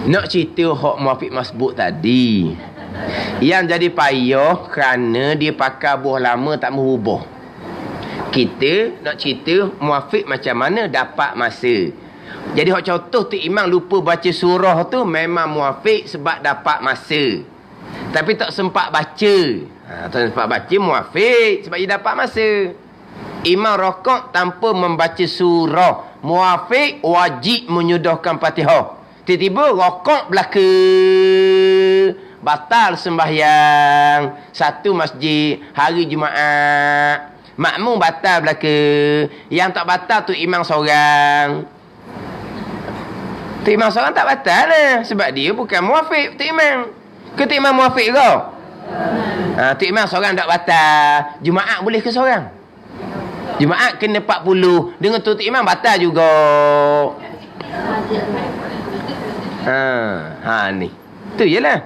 Speaker 1: Nak cerita hak muafiq masbuk tadi. Yang jadi payah kerana dia pakai buah lama tak merubah. Kita nak cerita muafiq macam mana dapat masa. Jadi hak contoh tu imam lupa baca surah tu memang muafiq sebab dapat masa. Tapi tak sempat baca. Tak sempat baca muafiq sebab dia dapat masa. Imam rokok tanpa membaca surah, muafiq wajib menyudahkan Fatihah. Tiba-tiba rokok belaka, batal sembahyang. Satu masjid hari Jumaat, makmum batal belaka. Yang tak batal tu imam seorang. Tu imam seorang tak batal lah. Sebab dia bukan muafiq tu imam. Ke tu imam muafiq ke? Tu imam seorang tak batal. Jumaat boleh ke seorang? Jumaat kena 40. Dengan tu imam batal juga. Ni. Tu jelah.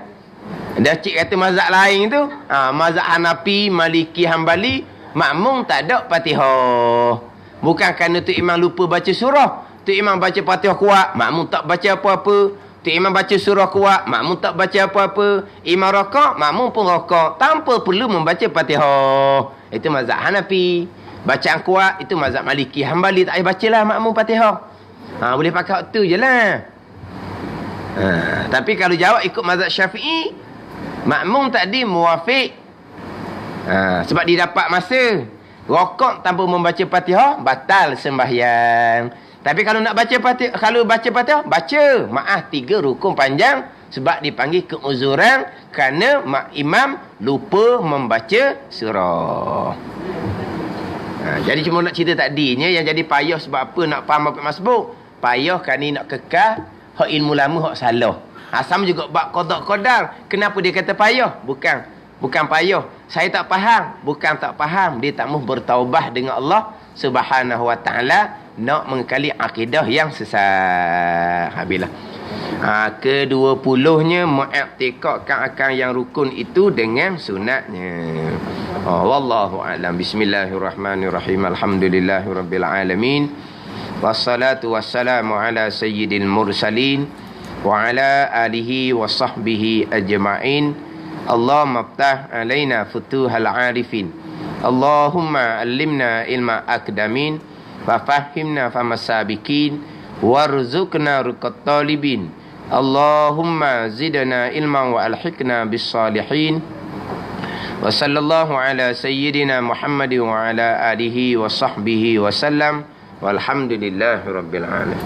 Speaker 1: Dah cik kata mazhab lain tu. Mazhab Hanafi, Maliki, Hambali, makmum tak ada Fatihah. Bukan kerana tu imam lupa baca surah. Tu imam baca Fatihah kuat, makmum tak baca apa-apa. Tu imam baca surah kuat, makmum tak baca apa-apa. Imam rakaat, makmum pun rakaat tanpa perlu membaca Fatihah. Itu mazhab Hanafi. Bacaan kuat itu mazhab Maliki, Hambali tak payah bacalah makmum Fatihah. Boleh pakai waktu je lah. Tapi kalau jawab ikut mazhab Syafi'i, makmum tadi muafiq. Sebab dia dapat masa. Rokok tanpa membaca Fatihah batal sembahyang. Tapi kalau nak baca Fatihah, kalau baca Fatihah, baca. Maaf 3 rukun panjang sebab dipanggil keuzuran kerana imam lupa membaca surah. Jadi cuma nak cerita tadinya yang jadi payah sebab apa nak faham apa masbuk. Payah kerana nak kekal hak ilmu lama hak salah. Sama juga bab qada qadar. Kenapa dia kata payah? Bukan payah. Saya tak faham. Bukan tak faham. Dia tak mahu bertaubah dengan Allah Subhanahu wa taala, nak mengekali akidah yang sesat. Habislah. Ke-20-nya mengiktikadkan akan yang rukun itu dengan sunatnya. Wallahu a'lam. Bismillahirrahmanirrahim. Alhamdulillahirabbil alamin. Wassalatu wassalamu ala sayyidil mursalin wa ala alihi wa sahbihi ajma'in. Allahumma ftah alaina futuhal arifin. Allahumma allimna ilma akdamin wa fahimna famasabikin warzuqna ruqat talibin. Allahumma zidna ilman wa alhiqna bis salihin. Wa sallallahu ala sayyidina Muhammadin wa ala alihi wa sahbihi wa sallam. Walhamdulillahi rabbil alamin.